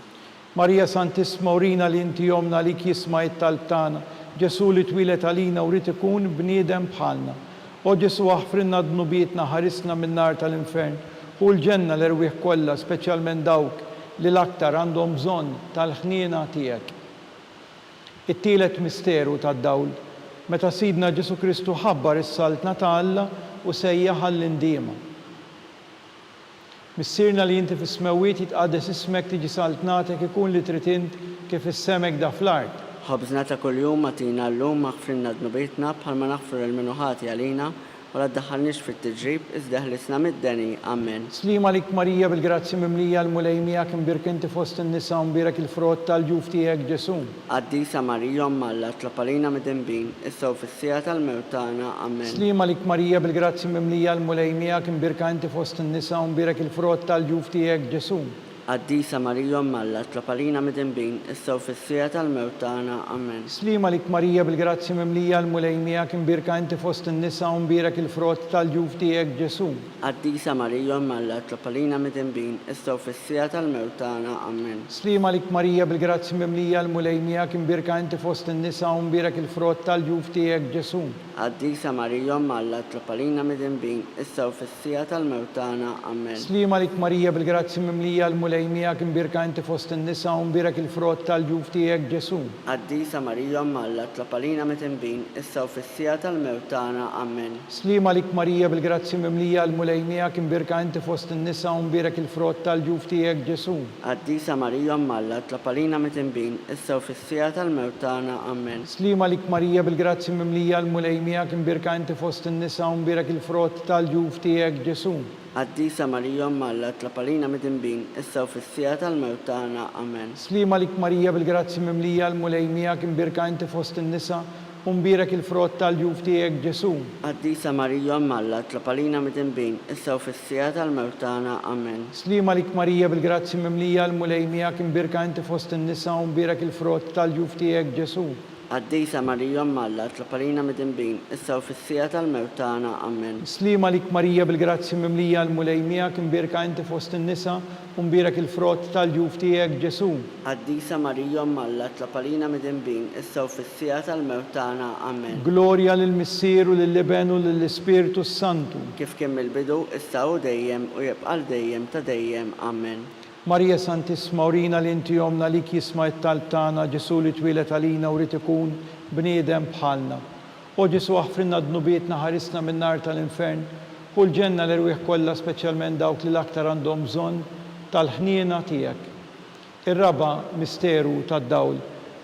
Marija Santissima urina li inti jomna li jisma' it-talb tagħna. Ġesu li twilet għalina u rid ikun bniedem bħalna. O Ġesu aħfrinna dnubietna ħarisna min-nar tal-infern u l-ġenna l-erwieħ kollha speċjalment dawk li l-aktar għandhom bżonn tal-ħniena tiegħek. It-tielet misteru tad-dawl meta Sidna Ġesu Kristu ħabbar is-saltna ta' Alla u sejjaħ għall-indiema. Missirna li inti fis-smawiet jitqaddes ismek tiġi saltnatek ikun li trid int kif is-semek da fl-art. Ħobżna ta' kuljum agħtina llum aħfrilna dnubietna bħalma naħfru lil min hu ħati għalina u la tdaħħalniex fit-tiġrib iżda ħlisna mid-deni. Amen. Slima lik Marija bil-grazzi mimlija l-mulejmija kimbirka inti fost in-nisa u mbirek il-frott tal-ġuf tiegħek Ġesu. Qaddisa Marija Malla tlopalina mid-dembin issa u fis-sija tal-mewt tagħna. Amen. Slima lik Marija bil-grazzi mimlija l-mulejmija kimbirka inti fost in-nisa u mbirek il-frott tal-ġuf tiegħek Ġesu. Qaddisa Marija Malla tlopalina mid-dembin issa u fis-sija tal-mewt tagħna. Amen. Slima lik Marija bil-grazzi mimlija l-mulejmija kimbirka inti fost in-nisa u mbirek il-frott tal-ġuf tiegħek Ġesu. Qaddisa Marija Malla tlopalina mid-dembin issa u fis-sija tal-mewt tagħna. Amen. Slima lik Marija bil-grazzi mimlija l-mulejmija kimbirka inti fost in-nisa u mbirek il-frott tal-ġuf tiegħek Ġesu. Qaddisa Marija Malla tlopalina mid-dembin issa u fis-sija tal-mewt tagħna. Amen. Slima lik Marija bil-grazzi mimlija l-mulejmija kimbirka inti fost in-nisa u mbirek il-frott tal-ġuf tiegħek Ġesu. Qaddisa Marija Malla tlopalina mid-dembin issa u fis-sija tal-mewt tagħna. Amen. Slima lik Marija bil-grazzi mimlija l-mulejmija kimbirka inti fost in-nisa u mbirek il-frott tal-ġuf tiegħek Ġesu. Qaddisa Marija Malla tlopalina mid-dembin issa u fis-sija tal-mewt tagħna. Amen. Slima lik Marija bil-grazzi mimlija l-mulejmija kimbirka inti fost in-nisa u mbirek il-frott tal-ġuf tiegħek Ġesu. Qaddisa Marija Malla tlopalina mid-dembin issa u fis-sija tal-mewt tagħna. Amen. Slima lik Marija bil-grazzi mimlija l-mulejmija kimbirka inti fost in-nisa u mbirek il-frott tal-ġuf tiegħek Ġesu. Qaddisa Marija Malla tlopalina mid-dembin issa u fis-sija tal-mewt tagħna. Amen. Slima lik Marija bil-grazzi mimlija l-mulejmija kimbirka inti fost in-nisa u mbirek il-frott tal-ġuf tiegħek Ġesu. Qaddisa Marija Malla tlopalina mid-dembin issa u fis-sija tal-mewt tagħna. Amen. Slima lik Marija bil-grazzi mimlija l-mulejmija kimbirka inti fost in-nisa u mbirak il-frott tal-ġuf tiegħek Ġesu. Qaddisa Marija Omma Alla, tlab għalina midinbin, issa u fis-sija tal-mewt tagħna. Amen. Glorja lill-Missier u lill-Iben u lill-Ispiritu Santu. Kif kien mill-bidu, issa u dejjem u jibqa' dejjem ta' dejjem. Amen. Marija Santissima urina li inti jomna li jisma' it-talb tagħna Ġesu li twilet għalina u rid ikun bniedem bħalna. O Ġesu aħfrinna dnubietna ħarisna min-nar tal-infern u l-ġenna l-irwieħ kollha speċjalment dawk li l-aktar għandhom bżonn tal-ħniena tiegħek. Ir-raba misteru tad-dawl.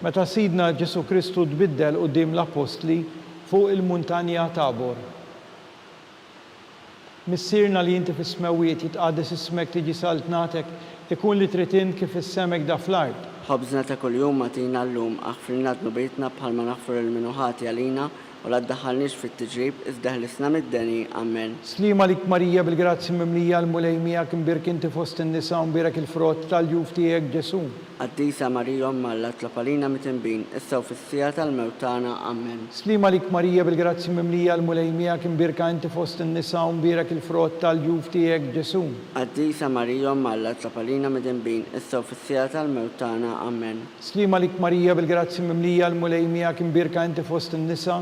Meta Sidna Ġesu Kristu tbiddel quddiem l-Apostli fuq il-muntanja Tabor. Missierna li inti fis-smewiet jitqaddes ismek tiġi saltnatek ikun li trid int kif is-semek da fl-art. Ħobżna ta' kuljum agħtina llum, aħfrilna dnubietna bħalma naħfru l-minuħati għalina u la ddaħħalniex fit-tiġrib iżda ħlisna mid-deni. Amen. Slima lik Marija bil-grazzi mimlija l-mulejmija kim birk inti fost in-nisa u mbirek il-frott tal-ġuf tiegħek Ġesu. Qaddisa Marija Omma Alla, tlab għalina mitinbin, issa u fis-sija tal-mewt tagħna. Amen. Slima lik Marija bil-grazzi mimlija l-mulejmija kim birka inti fost in-nisa u mbirek il-frott tal-ġuf tiegħek Ġesu. Qaddisa Marija Omma Alla, tlab għalina mitinbin, issa u fis-sija tal-mewt tagħna. Amen. Slima lik Marija bil-grazzi mimlija l-mulejmija kim birka inti fost in-nisa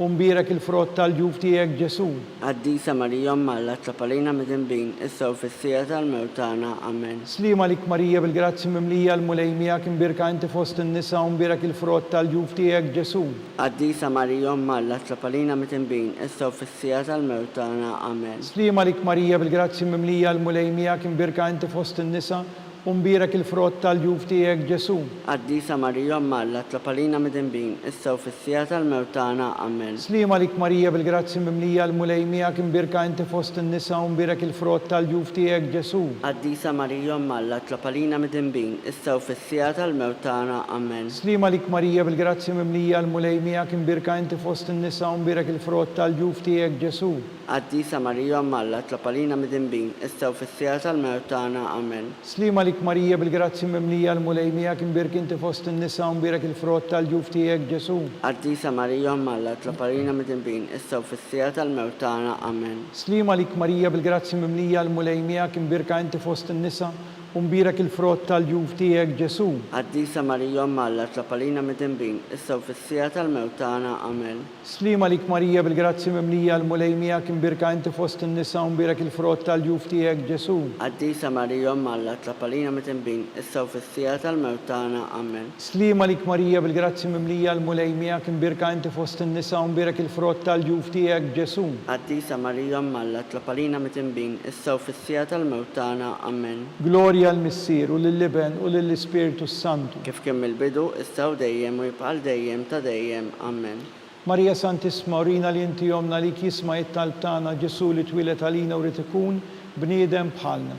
u mbirek il-frott tal-ġuf tiegħek Ġesu. Qaddisa Marija Omma Alla, tlab għalina mitinbin, issa u fis-sija tal-mewt tagħna. Amen. Slima lik Marija bil-grazzi mimlija l-mulejmija kim birka inti fost in-nisa u mbirek il-frott tal-ġuf tiegħek Ġesu. Qaddisa Marija Omma Alla, tlab għalina mitinbin, issa u fis-sija tal-mewt tagħna. Amen. Slima lik Marija bil-grazzi mimlija l-mulejmija kim birka inti fost in-nisa u mbirek il-frott tal-ġuf tiegħek Ġesu. Qaddisa Marija Omma Alla, tlab għalina mitinbin, issa u fis-sija tal-mewt tagħna. Amen. Slima lik Marija bil-grazzi mimlija l-mulejmija kim birka inti fost in-nisa u mbirek il-frott tal-ġuf tiegħek Ġesu. Qaddisa Marija Omma Alla, tlab għalina mitinbin, issa u fis-sija tal-mewt tagħna. Amen. Slima lik Marija bil-grazzi mimlija l-mulejmija kim birka inti fost in-nisa u mbirek il-frott tal-ġuf tiegħek Ġesu. Qaddisa Marija Omma Alla, tlab għalina mitinbin, issa u fis-sija tal-mewt tagħna. Amen. Slima lik Marija bil-grazzi mimlija l-mulejmija kim birk inti fost in-nisa u mbirek il-frott tal-ġuf tiegħek Ġesu. Qaddisa Marija Omma Alla, tlab għalina mitinbin, issa u fis-sija tal-mewt tagħna. Amen. Slima lik Marija bil-grazzi mimlija l-mulejmija kim birka inti fost in-nisa u mbirek il-frott tal-ġuf tiegħek Ġesu. Qaddisa Marija Omma Alla, tlab għalina mitinbin, issa u fis-sija tal-mewt tagħna. Amen. Slima lik Marija bil-grazzi mimlija l-mulejmija kim birka inti fost in-nisa u mbirek il-frott tal-ġuf tiegħek Ġesu. Qaddisa Marija Omma Alla, tlab għalina mitinbin, issa u fis-sija tal-mewt tagħna. Amen. Slima lik Marija bil-grazzi mimlija l-mulejmija kim birka inti fost in-nisa u mbirek il-frott tal-ġuf tiegħek Ġesu. Qaddisa Marija Omma Alla, tlab għalina mitinbin, issa u fis-sija tal-mewt tagħna. Amen. Glorja l-Missier u lill-Iben u lill-Ispiritu Santu. Kif kien mill-bidu, issa u dejjem u jibqa' dejjem ta' dejjem. Amen. Marija Santissima urina li inti jomna li jisma' it-talb tagħna Ġesu li twilet għalina u rid ikun bniedem bħalna.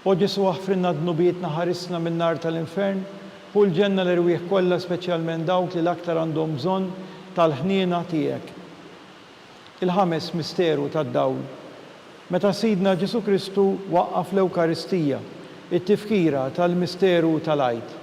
O Ġesu aħfrinna dnubietna ħarisna min-nar tal-infern u l-ġenna l-irwieħ kollha speċjalment dawk li l-aktar għandhom bżonn tal-ħniena tiegħek. Il-ħames misteru tad-dawl. Meta Sidna Ġesu Kristu waqqaf l-Ewkaristija, it-tifkira tal-misteru tal-għid.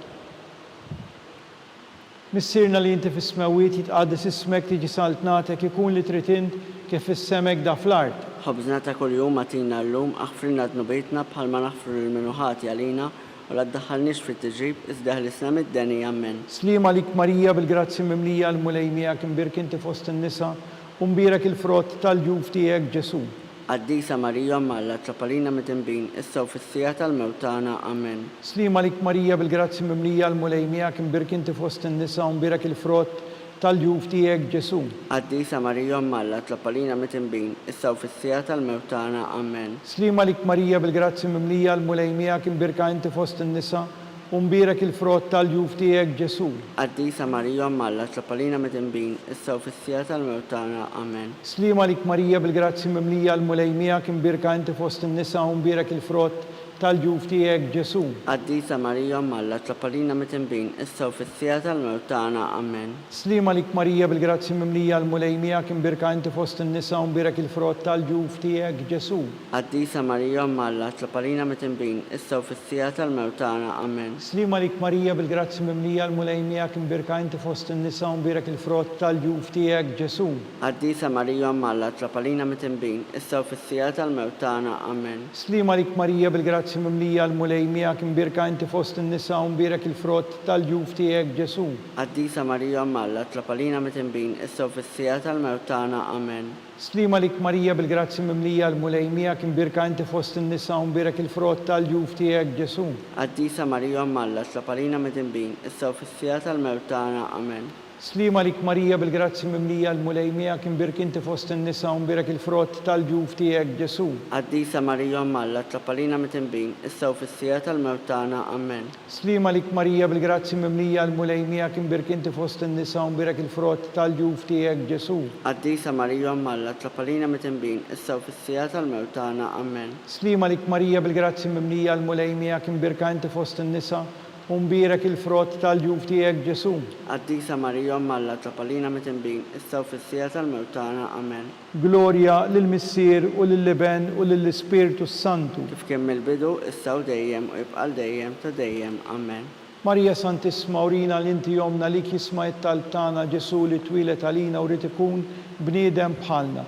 Missierna li inti fis-smewiet jitqaddes ismek tiġi saltnatek ikun li trid int kif is-semek da fl-art. Ħobżna ta' kuljum agħtina llum, aħfrilna dnubietna bħalma naħfru l-minuħati għalina u la ddaħħalniex fit-tiġrib iżda ħlisna mid-deni. Amen. Slima lik Marija bil-grazzi mimlija l-mulejmija kim birk inti fost in-nisa u mbirek il-frott tal-ġuf tiegħek Ġesu. Qaddisa Marija Omma Alla, tlab għalina mitinbin, issa u fis-sija tal-mewt tagħna. Amen. Slima lik Marija bil-grazzi mimlija l-mulejmija kim birk inti fost in-nisa u mbirek il-frott tal-ġuf tiegħek Ġesu. Qaddisa Marija Omma Alla, tlab għalina mitinbin, issa u fis-sija tal-mewt tagħna. Amen. Slima lik Marija bil-grazzi mimlija l-mulejmija kim birka inti fost in-nisa u mbirek il-frott tal-ġuf tiegħek Ġesu. Qaddisa Marija Omma Alla, tlab għalina mitinbin, issa u fis-sija tal-mewt tagħna. Amen. Slima lik Marija bil-grazzi mimlija l-mulejmija kim birka inti fost in-nisa u mbirek il-frott tal-ġuf tiegħek Ġesu. Qaddisa Marija Omma Alla, tlab għalina mitinbin, issa u fis-sija tal-mewt tagħna. Amen. Slima lik Marija bil-grazzi mimlija l-mulejmija kim birka inti fost in-nisa u mbirek il-frott tal-ġuf tiegħek Ġesu. Qaddisa Marija Omma Alla, tlab għalina mitinbin, issa u fis-sija tal-mewt tagħna. Amen. Slima lik Marija bil-grazzi mimlija l-mulejmija kim birka inti fost in-nisa u mbirek il-frott tal-ġuf tiegħek Ġesu. Qaddisa Marija Omma Alla, tlab għalina mitinbin, issa u fis-sija tal-mewt tagħna. Amen. Slima lik Marija bil-grazzi bil-grazzi mimlija l-mulej miegħek imbirka inti fost in-nisa u mbirek il-frott tal-ġuf tiegħek Ġesu. Qaddisa Marija Malla, tlapalina mit-imbin, issa u fis-sija tal-mewt tagħna. Amen. Slima lik Marija bil-grazzi mimlija l-mulej miegħek imbirka inti fost in-nisa u mbirek il-frott tal-ġuf tiegħek Ġesu. Qaddisa Marija Malla, tlapalina mit-imbin, issa u fis-sija tal-mewt tagħna. Amen. Slima lik Marija bil-grazzi mimlija l-mulej miegħek imbirk inti fost in-nisa u mbirek il-frott tal-ġuf tiegħek Ġesu. Qaddisa Marija Malla, tlapalina mit-imbin, issa u fis-sija tal-mewt tagħna. Amen. Slima lik Marija bil-grazzi mimlija l-mulej miegħek imbirk inti fost in-nisa u mbirek il-frott tal-ġuf tiegħek Ġesu. Qaddisa Marija Malla, tlapalina mit-imbin, issa u fis-sija tal-mewt tagħna. Amen. Slima lik Marija bil-grazzi mimlija l-mulej miegħek imbirka inti fost in-nisa u mbirek il-frott tal-ġuf tiegħek Ġesu. Qaddisa Marija Malla, tlapalina mit-imbin, issa u fis-sija tal-mewt tagħna. Amen. Glorja lill-Missier u lill-Liben u lill-Ispiritu Santu. Kif kien mill-bidu, issa u dejjem u jibqa' dejjem ta' dejjem. Amen. Marija Santisma urina l-inti jomna lik jisma' it-talb tagħna Ġesu li twilet għalina u rid ikun bniedem bħalna.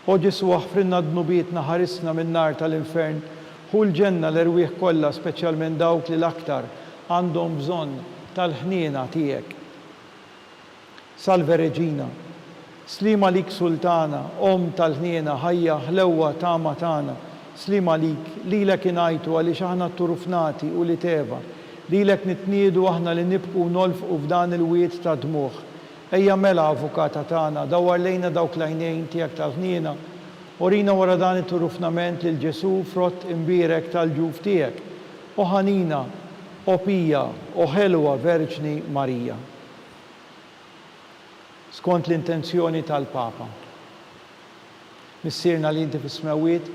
O Ġesu aħfrinna d-nubietna ħarisna min-nar tal-infern, hu l-ġenna l-erwieħ kollha speċjalment dawk li l-aktar għandhom bżonn tal-ħniena tiegħek. Salve Reġina, slima lik Sultana, Om tal-ħniena, ħajja ħlewwa tama tagħna, slima lik, lilek ingħajtu għaliex aħna turufnati u li teva, lilek nitniedu aħna li nibqu nolfqu f'dan il-wiet ta' dmuħ. Ejja mela avukata tagħna, dawwar lejna dawk l-għajnejn tiegħek tal-ħniena, urina wara dan it-turufnament lil Ġesu frott imbirek tal-ġuf tiegħek. O ħanina, o pija, o ħelwa Verġni Marija. Skont l-intenzjoni tal-Papa. Missierna li inti fis-smawiet,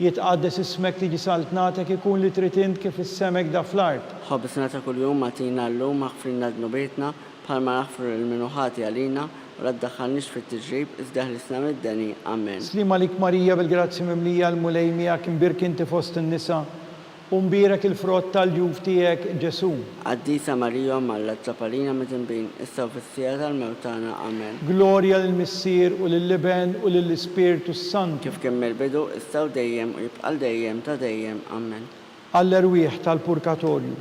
jitqaddes ismek tiġi saltnatek ikun li trid int kif issemek da fl-art. Ħobbisna ta' kuljum magħtina llum aħfrinna d-nubietna bħalma naħfru l-minuħati għalina u la ddaħħalniex fit-tiġrib iżda ħlisna mid-deni. Amen. Slima lik Marija bil-grazzi mimlija l-mulej miegħek imbirk inti fost in-nisa u mbirek il-frott tal-ġuf tiegħek Ġesu. Qaddisa Marija Malla, tlapalina mit-imbin, issa u fis-sija tal-mewt tagħna. Amen. Glorja lill-Missier u lill-Liben u lill-Ispiritu Santu. Kif kien mill-bidu, issa u dejjem u jibqa' dejjem ta' dejjem. Amen. Għall-erwieħ tal-purgatorju.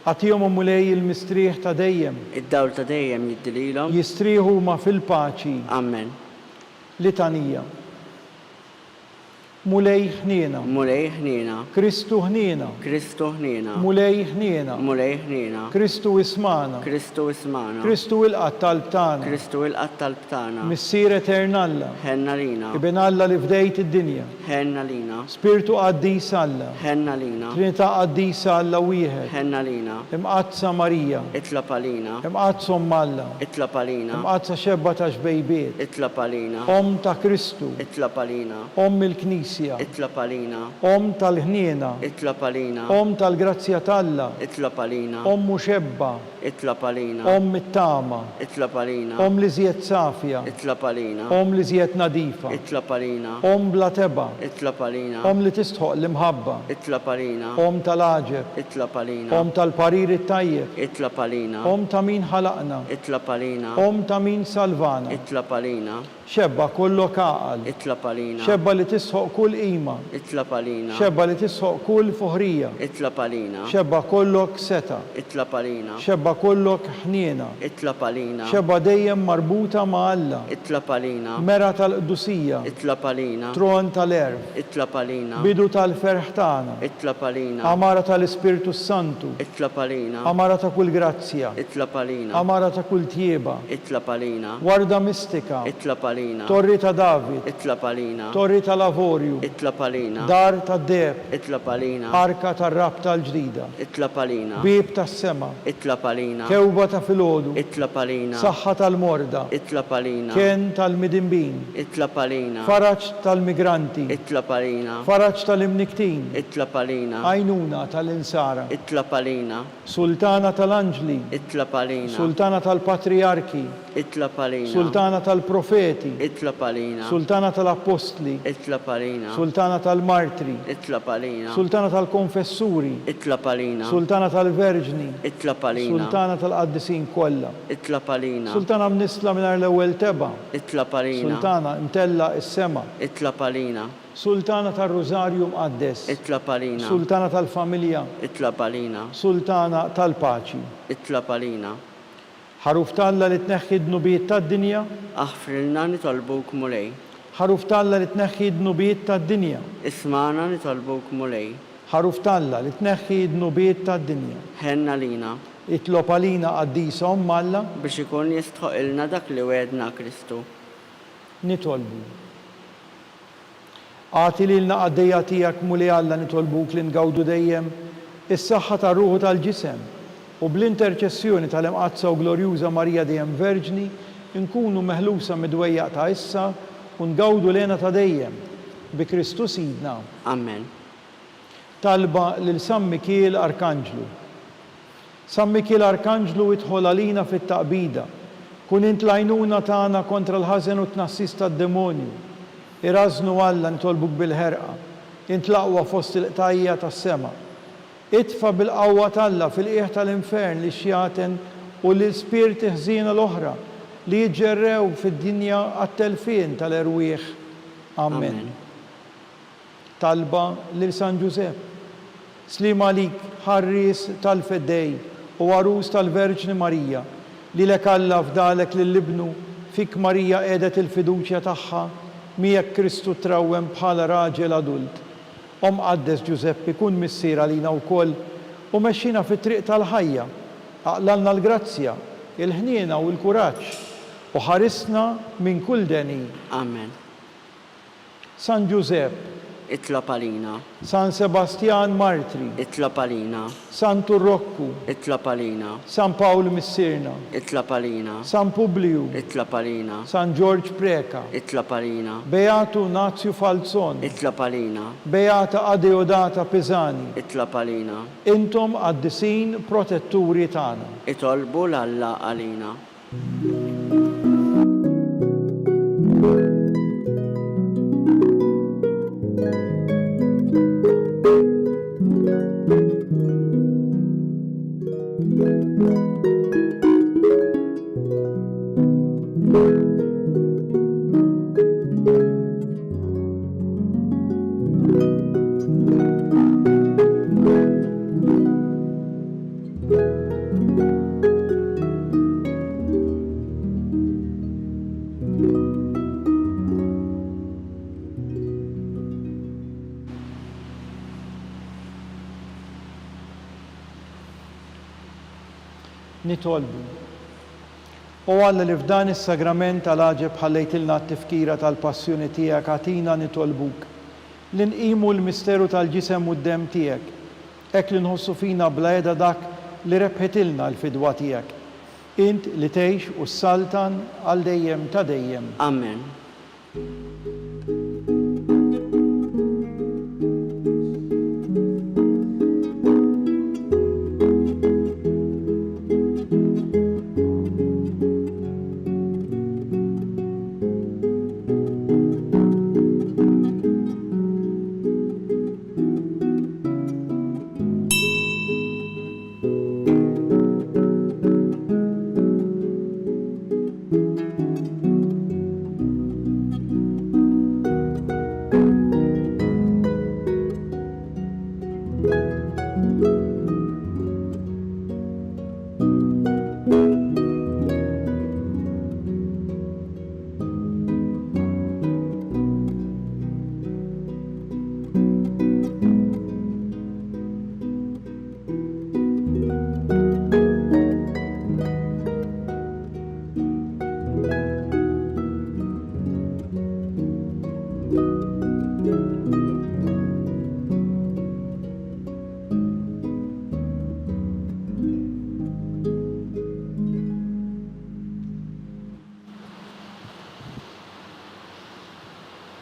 Għatihom u mulej il-mistrieħ ta' dejjem. Id-dawl ta' dejjem jiddililhom. Jistrieħu ma fil-paċi. Amen. Litanija. Mulej ħniena. Mulej ħniena. Kristu ħniena. Kristu ħniena. Mulej ħniena. Mulej ħniena. Kristu ismana. Kristu ismana. Kristu il-qatt tal-btana. Kristu il-qatt tal-btana. Missier eternalla. Ħenna lina. Ibn Alla li fdejt id-dinja. Ħenna lina. Spiritu qaddis Alla. Ħenna lina. Trinità qaddisa Alla wieħed. Ħenna lina. Imqazza Marija. Itlapalina. Imqazza Alla. Itlapalina. Imqazza xebba ta' xbejbiet. Itlapalina. Om ta' Kristu. Itlapalina. Om il-Knisja. Itlapalina. Om tal-ħniena. Itlapalina. Om tal-grazzja talla. Itlapalina. Om muxebba. Itlapalina. Om mit-tama. Itlapalina. Om li żjed safja. Itlapalina. Om li żjed nadifa. Itlapalina. Om bla teba. Itlapalina. Om li tistħoq l-imħabba. Itlapalina. Om tal-aġeb. Itlapalina. Om tal-parir it-tajjeb. Itlapalina. Om ta' min ħalaqna. Itlapalina. Om ta' min salvana. Itlapalina. Xebba kollok aqal. Itlapalina. Xebba li tisħoq kull qima. Itlapalina. Xebba li tisħoq kull fuħrija. Itlapalina. Xebba kollok seta. Itlapalina. Xebba kollok ħniena. Itlapalina. Xebba dejjem marbuta ma' Alla. Itlapalina. Mera tal-qdusija. Itlapalina. Tron tal-erf. Itlapalina. Bidu tal-ferħ tagħna. Itlapalina. Amara tal-Ispiritu Santu. Itlapalina. Amara ta' kull grazzja. Itlapalina. Amara ta' kull tjieba. Itlapalina. Warda mistika. Itlapalina. Torri ta' David. Itlapalina. Torri ta' Lavorju. Itlapalina. Dar ta' Deb. Itlapalina. Arka ta' Rab tal-ġdida. Itlapalina. Bib ta' sema. Itlapalina. Kewba ta' filgħodu. Itlapalina. Saħħa tal-morda. Itlapalina. Ken tal-midimbin. Itlapalina. Faraġ tal-migranti. Itlapalina. Faraġ tal-imniktin. Itlapalina. Għajnuna tal-insara. Itlapalina. Sultana tal-anġli. Itlapalina. Sultana tal-patriarki. Itlapalina. Sultana tal-profeti. profeti, Itlop għalina. sultana tal-apostli, Itlop għalina. sultana tal-martri, Itlop għalina. sultana tal-konfessuri, Itlop għalina. sultana tal-verġni, Itlop għalina. sultana tal-qaddisin kollha, Itlop għalina. sultana mnisla mingħajr l-ewwel teba', Itlop għalina. sultana mtella is-sema, Itlop għalina. sultana tar-Rużarju mqaddes, Itlop għalina. sultana tal-familja, Itlop għalina. sultana tal-paċi. Itlop għalina. Ħaruf talla li tneħħi d-nubijiet tad-dinja, Aħfrilna nitolbuk mulej. ħaruf talla li tneħħi d-nubijiet tad-dinja, Ismana nitolbuk mulej. ħaruf talla li tneħħi d-nubijiet tad-dinja. Ħenna lina Itlob għalina qaddisa Omm Alla, biex ikun jistħoq ilna dak li wedna Kristu. nitolbu. Għati lilna għaddejja tiegħek muli Alla nitolbuk li ngawdu dejjem is-saħħa tar-ruħu tal-ġisem u bl-interċessjoni tal-imqazza u glorjuża Marija dejjem Verġni nkunu meħlusa mid-dwejjaq ta' issa u ngawdu lena ta' dejjem bi Kristu Sidna. Amen. Talba lil San Mikiel Arkanġlu. San Mikiel Arkanġlu idħol għalina fit-taqbida. Kun int l-għajnuna tagħna kontra l-ħażen u tnassis tad-demonju. Irażnu Alla nitolbuk bil-ħerqa. Int l-aqwa fost il-qtajja tas-sema. Itfa bil-qawwa talla fil-qiegħ tal-infern li xjaten u l-ispirti ħżiena l-oħra li jiġġerrew fid-dinja għat-telfien tal-erwieħ. Amen. Talba lil San Ġusepp. Slim għalik ħarris tal-feddej u għarus tal-Verġni Marija li lek Alla fdalek lill-ibnu fik Marija qiegħdet il-fiduċja tagħha miegħek Kristu trawwem bħala raġel adult. Omm Qaddes Ġuseppi kun missier għalina wkoll u mexxina fit-triq tal-ħajja, aqlalna l-grazzja, il-ħniena u l-kuraġġ u ħarisna minn kull deni. Amen. San Ġusepp, Itlob għalina. San Sebastian Martri, Itlob għalina. San Turrokku, Itlob għalina. San Pawl Missirna, Itlob għalina. San Publiu, Itlob għalina. San George Preka, Itlob għalina. Beatu Nazju Falzon, Itlob għalina. Beata Adeodata Pisani, Itlob għalina. intom għaddisin protetturi tagħna. Itolbu l-Alla għalina. Nitolbu. U Alla li f'dan is-sagrament tal-għaġeb ħallejtilna t-tifkira tal-passjoni tiegħek għatina nitolbuk li nqimu l-misteru tal-ġisem u d-dem tiegħek, hekk li nħossu fina bla dak li rebħetilna l-fidwa tiegħek. Int li tgħix u s-saltan għal dejjem ta' dejjem. Amen.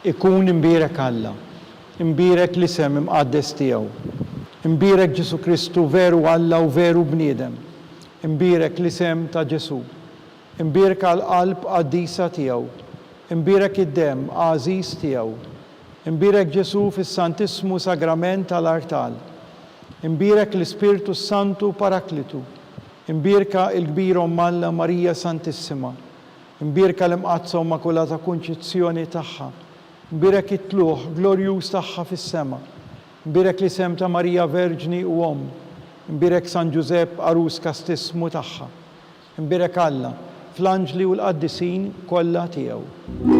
Ikun imbierek Alla, imbierek l-isem imqaddes tiegħu, imbierek Ġesu Kristu veru Alla u veru bniedem, imbierek l-isem ta' Ġesu, imbierek għal-qalb qaddisa tiegħu, imbirek id-dem għażiż tiegħu, imbirek Ġesu fis-Santissimu Sagrament tal-Artal, imbirek l-Ispirtu Santu Paraklitu, imbirka il-kbira Alla Marija Santissima, imbirka l-imqazza Immakulata Kunċizzjoni tagħha, imbirek it-tluħ glorjuż tagħha fis-sema, imbirek l-isem ta' Marija Verġni u Omm, imbirek San Ġusepp Arus Kastismu tagħha, imbirek Alla fl-anġli u l-qaddisin kollha tiegħu.